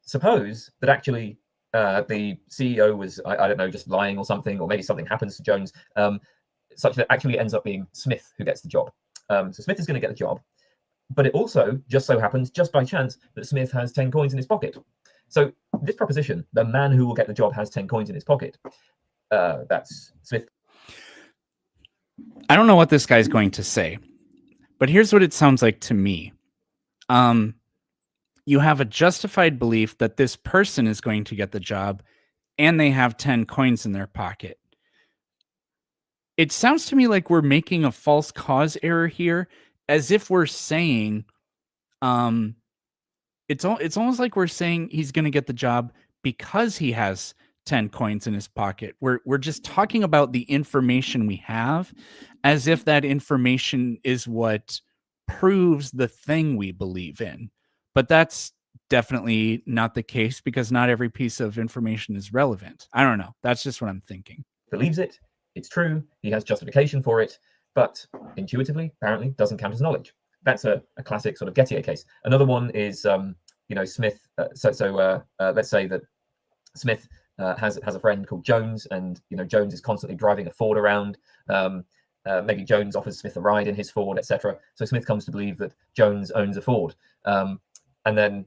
suppose that actually the CEO was, I don't know, just lying or something, or maybe something happens to Jones, such that actually ends up being Smith who gets the job. So Smith is going to get the job, but it also just so happens, just by chance, that Smith has 10 coins in his pocket. So this proposition, the man who will get the job has 10 coins in his pocket, that's Smith. I don't know what this guy's going to say, but here's what it sounds like to me. You have a justified belief that this person is going to get the job, and they have 10 coins in their pocket. It sounds to me like we're making a false cause error here, as if we're saying, it's almost like we're saying he's going to get the job because he has 10 coins in his pocket. We're just talking about the information we have, as if that information is what proves the thing we believe in. But that's definitely not the case, because not every piece of information is relevant. I don't know. That's just what I'm thinking. Believes it. It's true. He has justification for it, but intuitively, apparently, doesn't count as knowledge. That's a classic sort of Gettier case. Another one is, Smith. Let's say that Smith has a friend called Jones, and Jones is constantly driving a Ford around. Maybe Jones offers Smith a ride in his Ford, etc. So Smith comes to believe that Jones owns a Ford, and then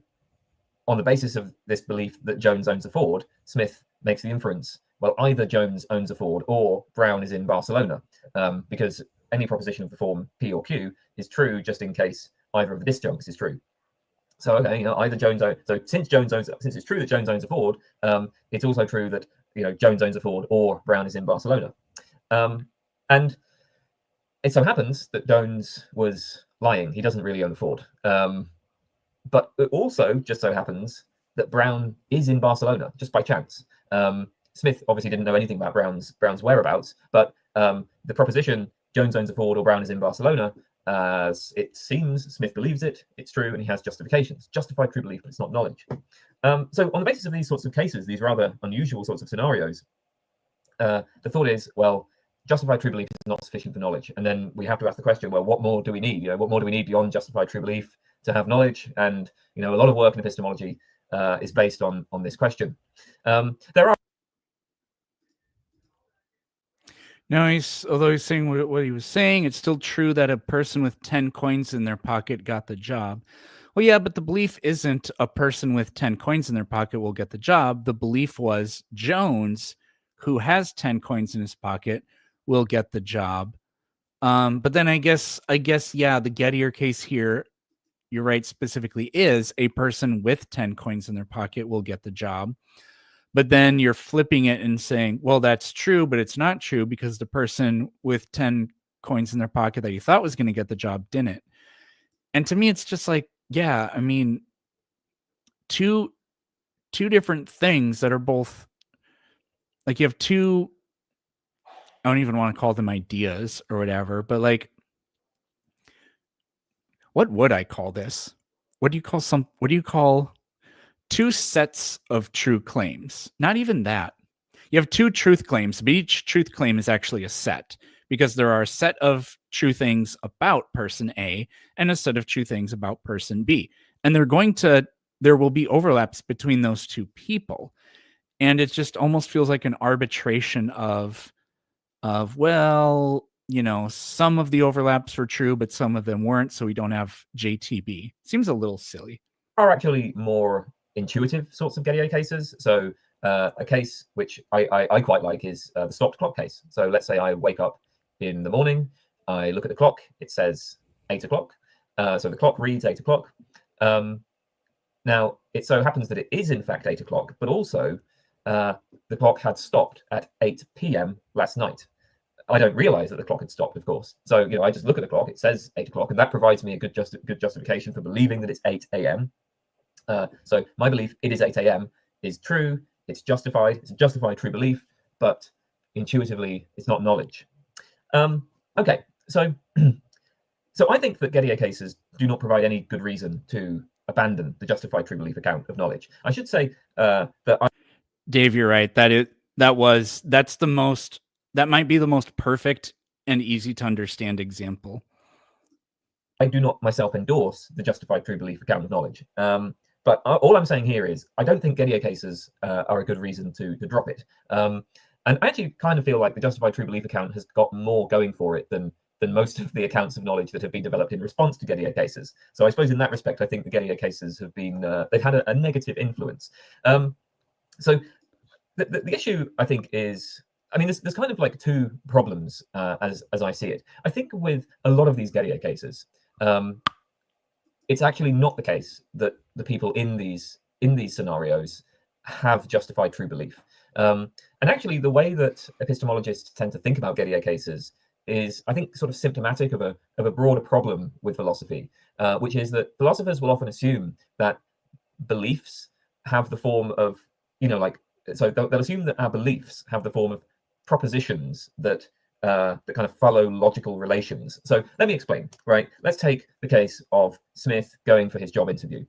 on the basis of this belief that Jones owns a Ford, Smith makes the inference, well, either Jones owns a Ford or Brown is in Barcelona, because any proposition of the form P or Q is true just in case either of the disjuncts is true. So okay, either Jones owns. So since it's true that Jones owns a Ford, it's also true that Jones owns a Ford or Brown is in Barcelona, and it so happens that Jones was lying. He doesn't really own a Ford, but it also just so happens that Brown is in Barcelona just by chance. Smith obviously didn't know anything about Brown's whereabouts, but the proposition Jones owns a Ford or Brown is in Barcelona, it seems Smith believes it, it's true, and he has justifications. Justified true belief, but it's not knowledge. So on the basis of these sorts of cases, these rather unusual sorts of scenarios, the thought is, well, justified true belief is not sufficient for knowledge. And then we have to ask the question, well, what more do we need? What more do we need beyond justified true belief to have knowledge? And a lot of work in epistemology is based on this question. There are. No, although he's saying what he was saying, it's still true that a person with 10 coins in their pocket got the job. Well, yeah, but the belief isn't a person with 10 coins in their pocket will get the job. The belief was Jones, who has 10 coins in his pocket, will get the job. But then I guess, yeah, the Gettier case here, you're right, specifically is a person with 10 coins in their pocket will get the job. But then you're flipping it and saying, well, that's true, but it's not true because the person with 10 coins in their pocket that you thought was going to get the job didn't. And to me, it's just like, yeah, I mean, two different things that are both like, you have two, I don't even want to call them ideas or whatever, but like, what would I call this? What do you call two sets of true claims? Not even that. You have two truth claims, but each truth claim is actually a set because there are a set of true things about person A and a set of true things about person B. And there will be overlaps between those two people. And it just almost feels like an arbitration of well, you know, some of the overlaps were true, but some of them weren't. So we don't have JTB. Seems a little silly. Are actually more intuitive sorts of Gettier cases. So a case which I quite like is the stopped clock case. So let's say I wake up in the morning, I look at the clock, it says 8 o'clock. So the clock reads 8 o'clock. Now, it so happens that it is in fact 8 o'clock, but also the clock had stopped at 8 p.m. last night. I don't realize that the clock had stopped, of course. So, you know, I just look at the clock, it says 8 o'clock, and that provides me a good justification for believing that it's 8 a.m. So my belief, it is 8 a.m. is true, it's justified, it's a justified true belief, but intuitively, it's not knowledge. Okay, so I think that Gettier cases do not provide any good reason to abandon the justified true belief account of knowledge. I should say that Dave, you're right. That might be the most perfect and easy to understand example. I do not myself endorse the justified true belief account of knowledge. But all I'm saying here is I don't think Gettier cases are a good reason to drop it. And I actually kind of feel like the justified true belief account has got more going for it than most of the accounts of knowledge that have been developed in response to Gettier cases. So I suppose in that respect, I think the Gettier cases have been, they've had a negative influence. So the issue, I think, is, I mean, there's kind of like two problems as I see it. I think with a lot of these Gettier cases, it's actually not the case that the people in these scenarios have justified true belief. And actually, the way that epistemologists tend to think about Gettier cases is, I think, sort of symptomatic of a broader problem with philosophy, which is that philosophers will often assume that beliefs have the form of, you know, like, so they'll assume that our beliefs have the form of propositions that kind of follow logical relations. So let me explain, right? Let's take the case of Smith going for his job interview.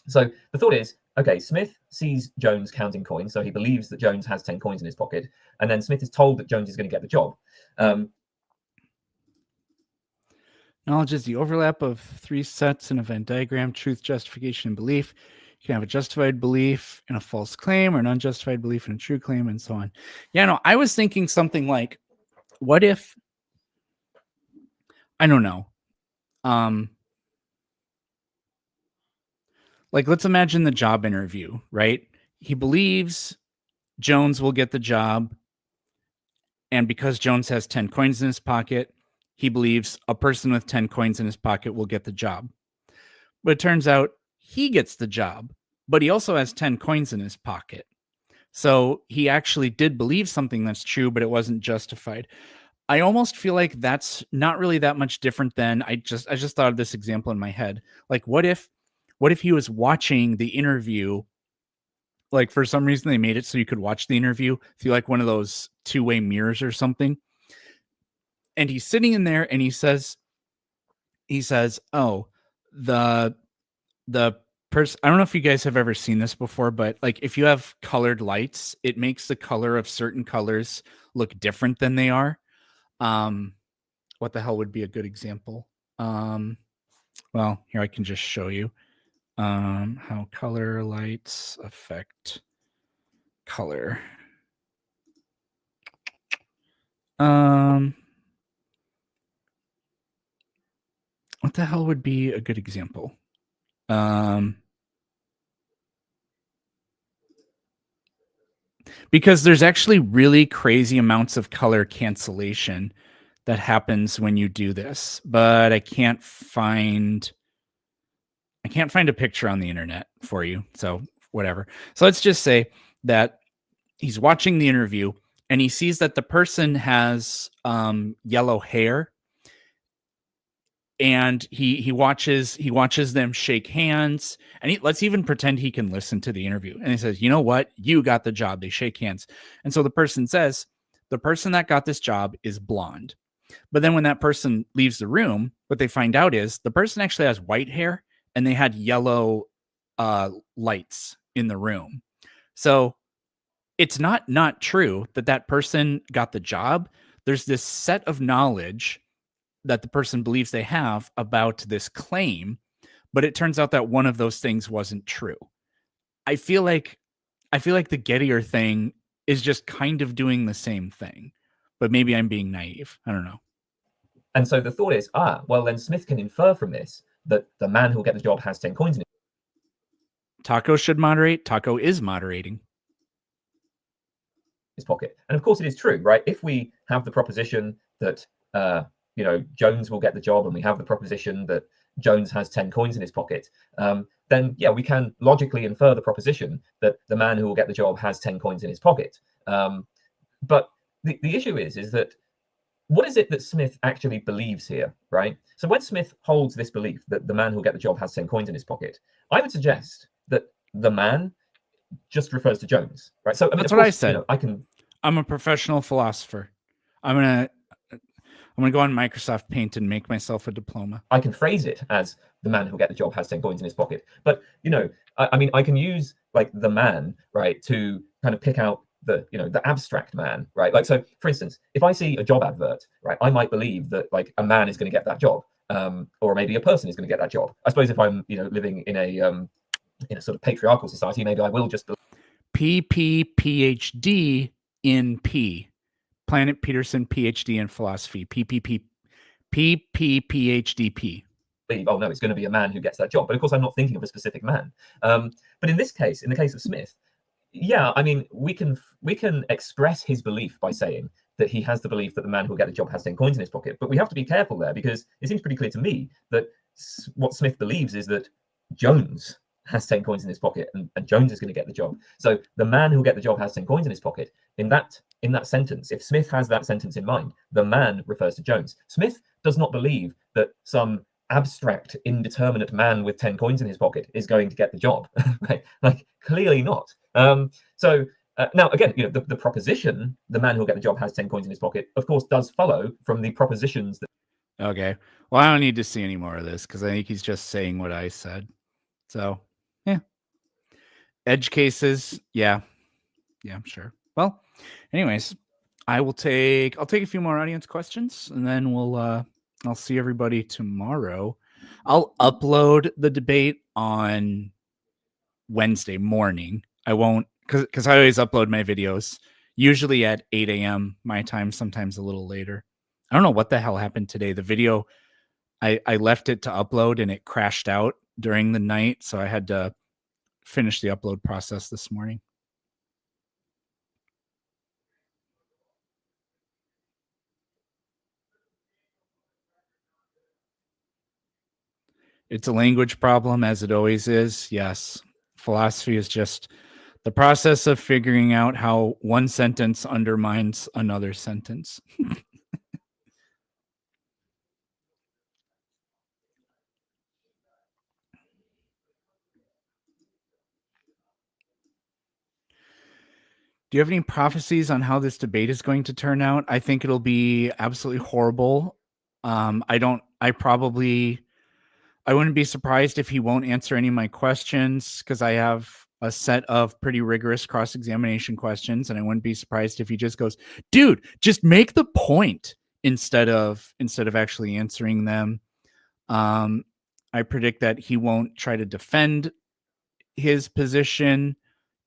So the thought is, okay, Smith sees Jones counting coins, so he believes that Jones has 10 coins in his pocket, and then Smith is told that Jones is going to get the job. Knowledge is the overlap of three sets in a Venn diagram: truth, justification, and belief. You can have a justified belief in a false claim or an unjustified belief in a true claim, and so on. Yeah, no, I was thinking something like, what if, I don't know, like, let's imagine the job interview, right? He believes Jones will get the job, and because Jones has 10 coins in his pocket, he believes a person with 10 coins in his pocket will get the job. But it turns out he gets the job, but he also has 10 coins in his pocket. So he actually did believe something that's true, but it wasn't justified. I almost feel like that's not really that much different than, I just thought of this example in my head. Like, what if he was watching the interview, like for some reason they made it so you could watch the interview through like one of those two-way mirrors or something. And he's sitting in there and he says, oh, the person, I don't know if you guys have ever seen this before, but like if you have colored lights, it makes the color of certain colors look different than they are. What the hell would be a good example? Well, here I can just show you. How color lights affect color. What the hell would be a good example? Because there's actually really crazy amounts of color cancellation that happens when you do this, but I can't find a picture on the internet for you. So whatever. So let's just say that he's watching the interview and he sees that the person has yellow hair, and he watches them shake hands, and let's even pretend he can listen to the interview, and he says, you know what, you got the job. They shake hands, and so the person says, the person that got this job is blonde. But then when that person leaves the room, what they find out is the person actually has white hair, and they had yellow lights in the room. So it's not true that person got the job. There's this set of knowledge that the person believes they have about this claim, but it turns out that one of those things wasn't true. I feel like the Gettier thing is just kind of doing the same thing, but maybe I'm being naive. I don't know. And so the thought is, well, then Smith can infer from this that the man who'll get the job has 10 coins in Taco should moderate. Taco is moderating. his pocket. And of course it is true, right? If we have the proposition that, Jones will get the job, and we have the proposition that Jones has 10 coins in his pocket, then yeah, we can logically infer the proposition that the man who will get the job has 10 coins in his pocket. But the issue is that what is it that Smith actually believes here, right? So when Smith holds this belief that the man who'll get the job has 10 coins in his pocket, I would suggest that the man just refers to Jones, right? So I mean, that's what I said. I'm a professional philosopher. I'm gonna go on Microsoft Paint and make myself a diploma. I can phrase it as the man who'll get the job has 10 coins in his pocket. But I can use like the man, right, to kind of pick out the abstract man, right? Like, so for instance, if I see a job advert, right, I might believe that like a man is going to get that job, or maybe a person is going to get that job. I suppose if I'm living in a sort of patriarchal society, maybe I will just PhD in P. Planet Peterson PhD in philosophy. PhDP. Oh no, it's going to be a man who gets that job. But of course, I'm not thinking of a specific man. But in this case, in the case of Smith, yeah, I mean, we can express his belief by saying that he has the belief that the man who'll get the job has 10 coins in his pocket. But we have to be careful there, because it seems pretty clear to me that what Smith believes is that Jones has 10 coins in his pocket, and Jones is going to get the job. So the man who'll get the job has 10 coins in his pocket. In that sentence, if Smith has that sentence in mind, the man refers to Jones. Smith does not believe that some abstract, indeterminate man with 10 coins in his pocket is going to get the job. Right? Like, clearly not. So now, again, the proposition, the man who'll get the job has 10 coins in his pocket, of course, does follow from the propositions that. Okay. Well, I don't need to see any more of this, because I think he's just saying what I said. So, yeah. Edge cases, yeah, I'm sure. Well, anyways, I'll take a few more audience questions, and then I'll see everybody tomorrow. I'll upload the debate on Wednesday morning. I won't, because I always upload my videos usually at 8 a.m. my time, sometimes a little later. I don't know what the hell happened today. The video, I left it to upload and it crashed out during the night, so I had to finish the upload process this morning. It's a language problem, as it always is. Yes. Philosophy is just the process of figuring out how one sentence undermines another sentence. Do you have any prophecies on how this debate is going to turn out? I think it'll be absolutely horrible. I wouldn't be surprised if he won't answer any of my questions, because I have a set of pretty rigorous cross-examination questions, and I wouldn't be surprised if he just goes, dude, just make the point instead of actually answering them. I I predict that he won't try to defend his position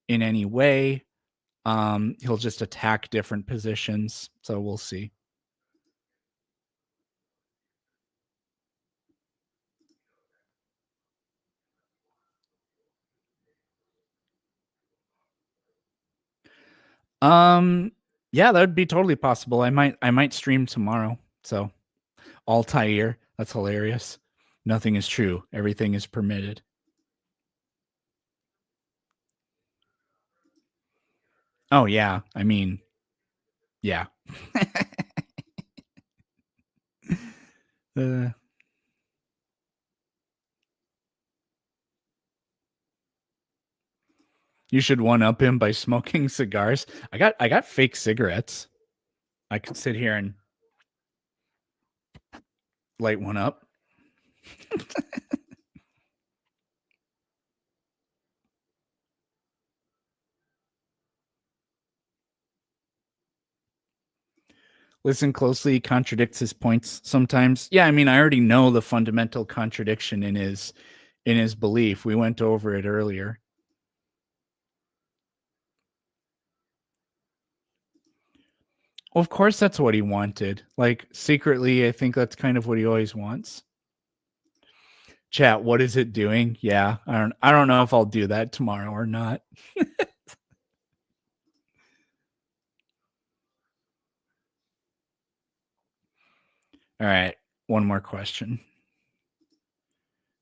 in any way. He'll just attack different positions. So we'll see. Yeah, that would be totally possible. I might stream tomorrow. So Altair, that's hilarious. Nothing is true. Everything is permitted. Oh yeah, I mean, yeah. You should one-up him by smoking cigars. I got fake cigarettes. I could sit here and light one up. Listen closely, he contradicts his points sometimes. Yeah, I mean, I already know the fundamental contradiction in his belief. We went over it earlier. Well, of course, that's what he wanted. Like, secretly, I think that's kind of what he always wants. Chat, what is it doing? Yeah, I don't know if I'll do that tomorrow or not. All right, one more question.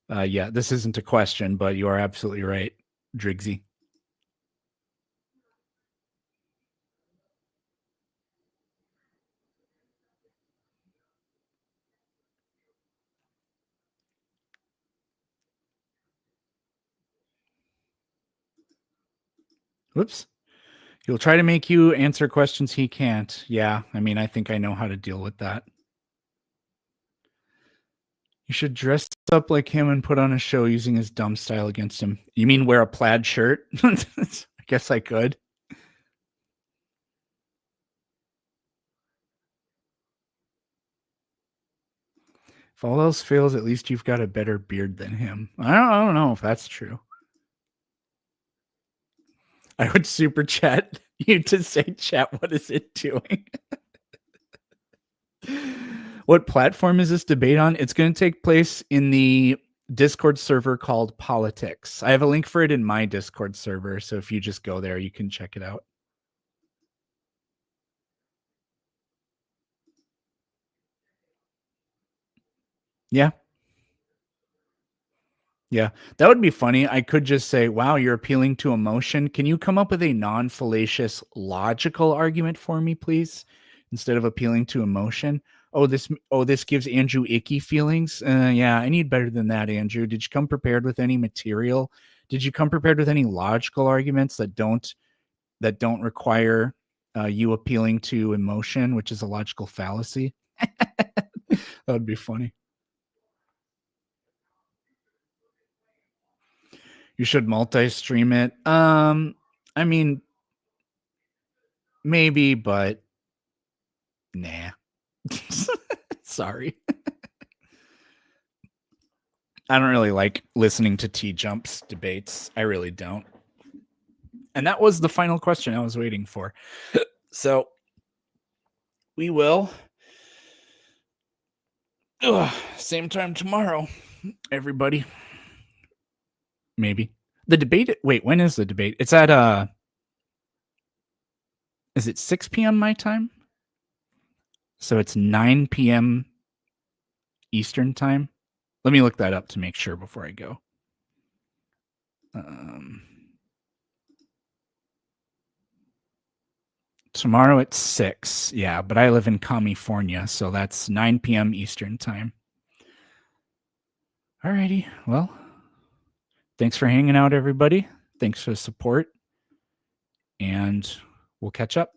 Yeah, this isn't a question, but you are absolutely right, Drigsy. Whoops. He'll try to make you answer questions he can't. Yeah, I mean, I think I know how to deal with that. You should dress up like him and put on a show using his dumb style against him. You mean wear a plaid shirt? I guess I could. If all else fails, at least you've got a better beard than him. I don't know if that's true. I would super chat you to say, chat, what is it doing? What platform is this debate on? It's going to take place in the Discord server called Politics. I have a link for it in my Discord server, so if you just go there, you can check it out. Yeah. Yeah, that would be funny. I could just say, wow, you're appealing to emotion. Can you come up with a non-fallacious logical argument for me, please? Instead of appealing to emotion. Oh, this gives Andrew icky feelings. Yeah, I need better than that, Andrew. Did you come prepared with any material? Did you come prepared with any logical arguments that don't require you appealing to emotion, which is a logical fallacy? That would be funny. You should multi-stream it. I mean, maybe, but nah. Sorry. I don't really like listening to T-Jumps debates. I really don't. And that was the final question I was waiting for. So we will. Same time tomorrow, everybody. Maybe. The debate. Wait, when is the debate? It's at is it 6 p.m. my time? So it's 9 p.m. Eastern time. Let me look that up to make sure before I go. Tomorrow at 6. Yeah, but I live in California, so that's 9 p.m. Eastern time. Alrighty. Well, thanks for hanging out, everybody. Thanks for the support. And we'll catch up.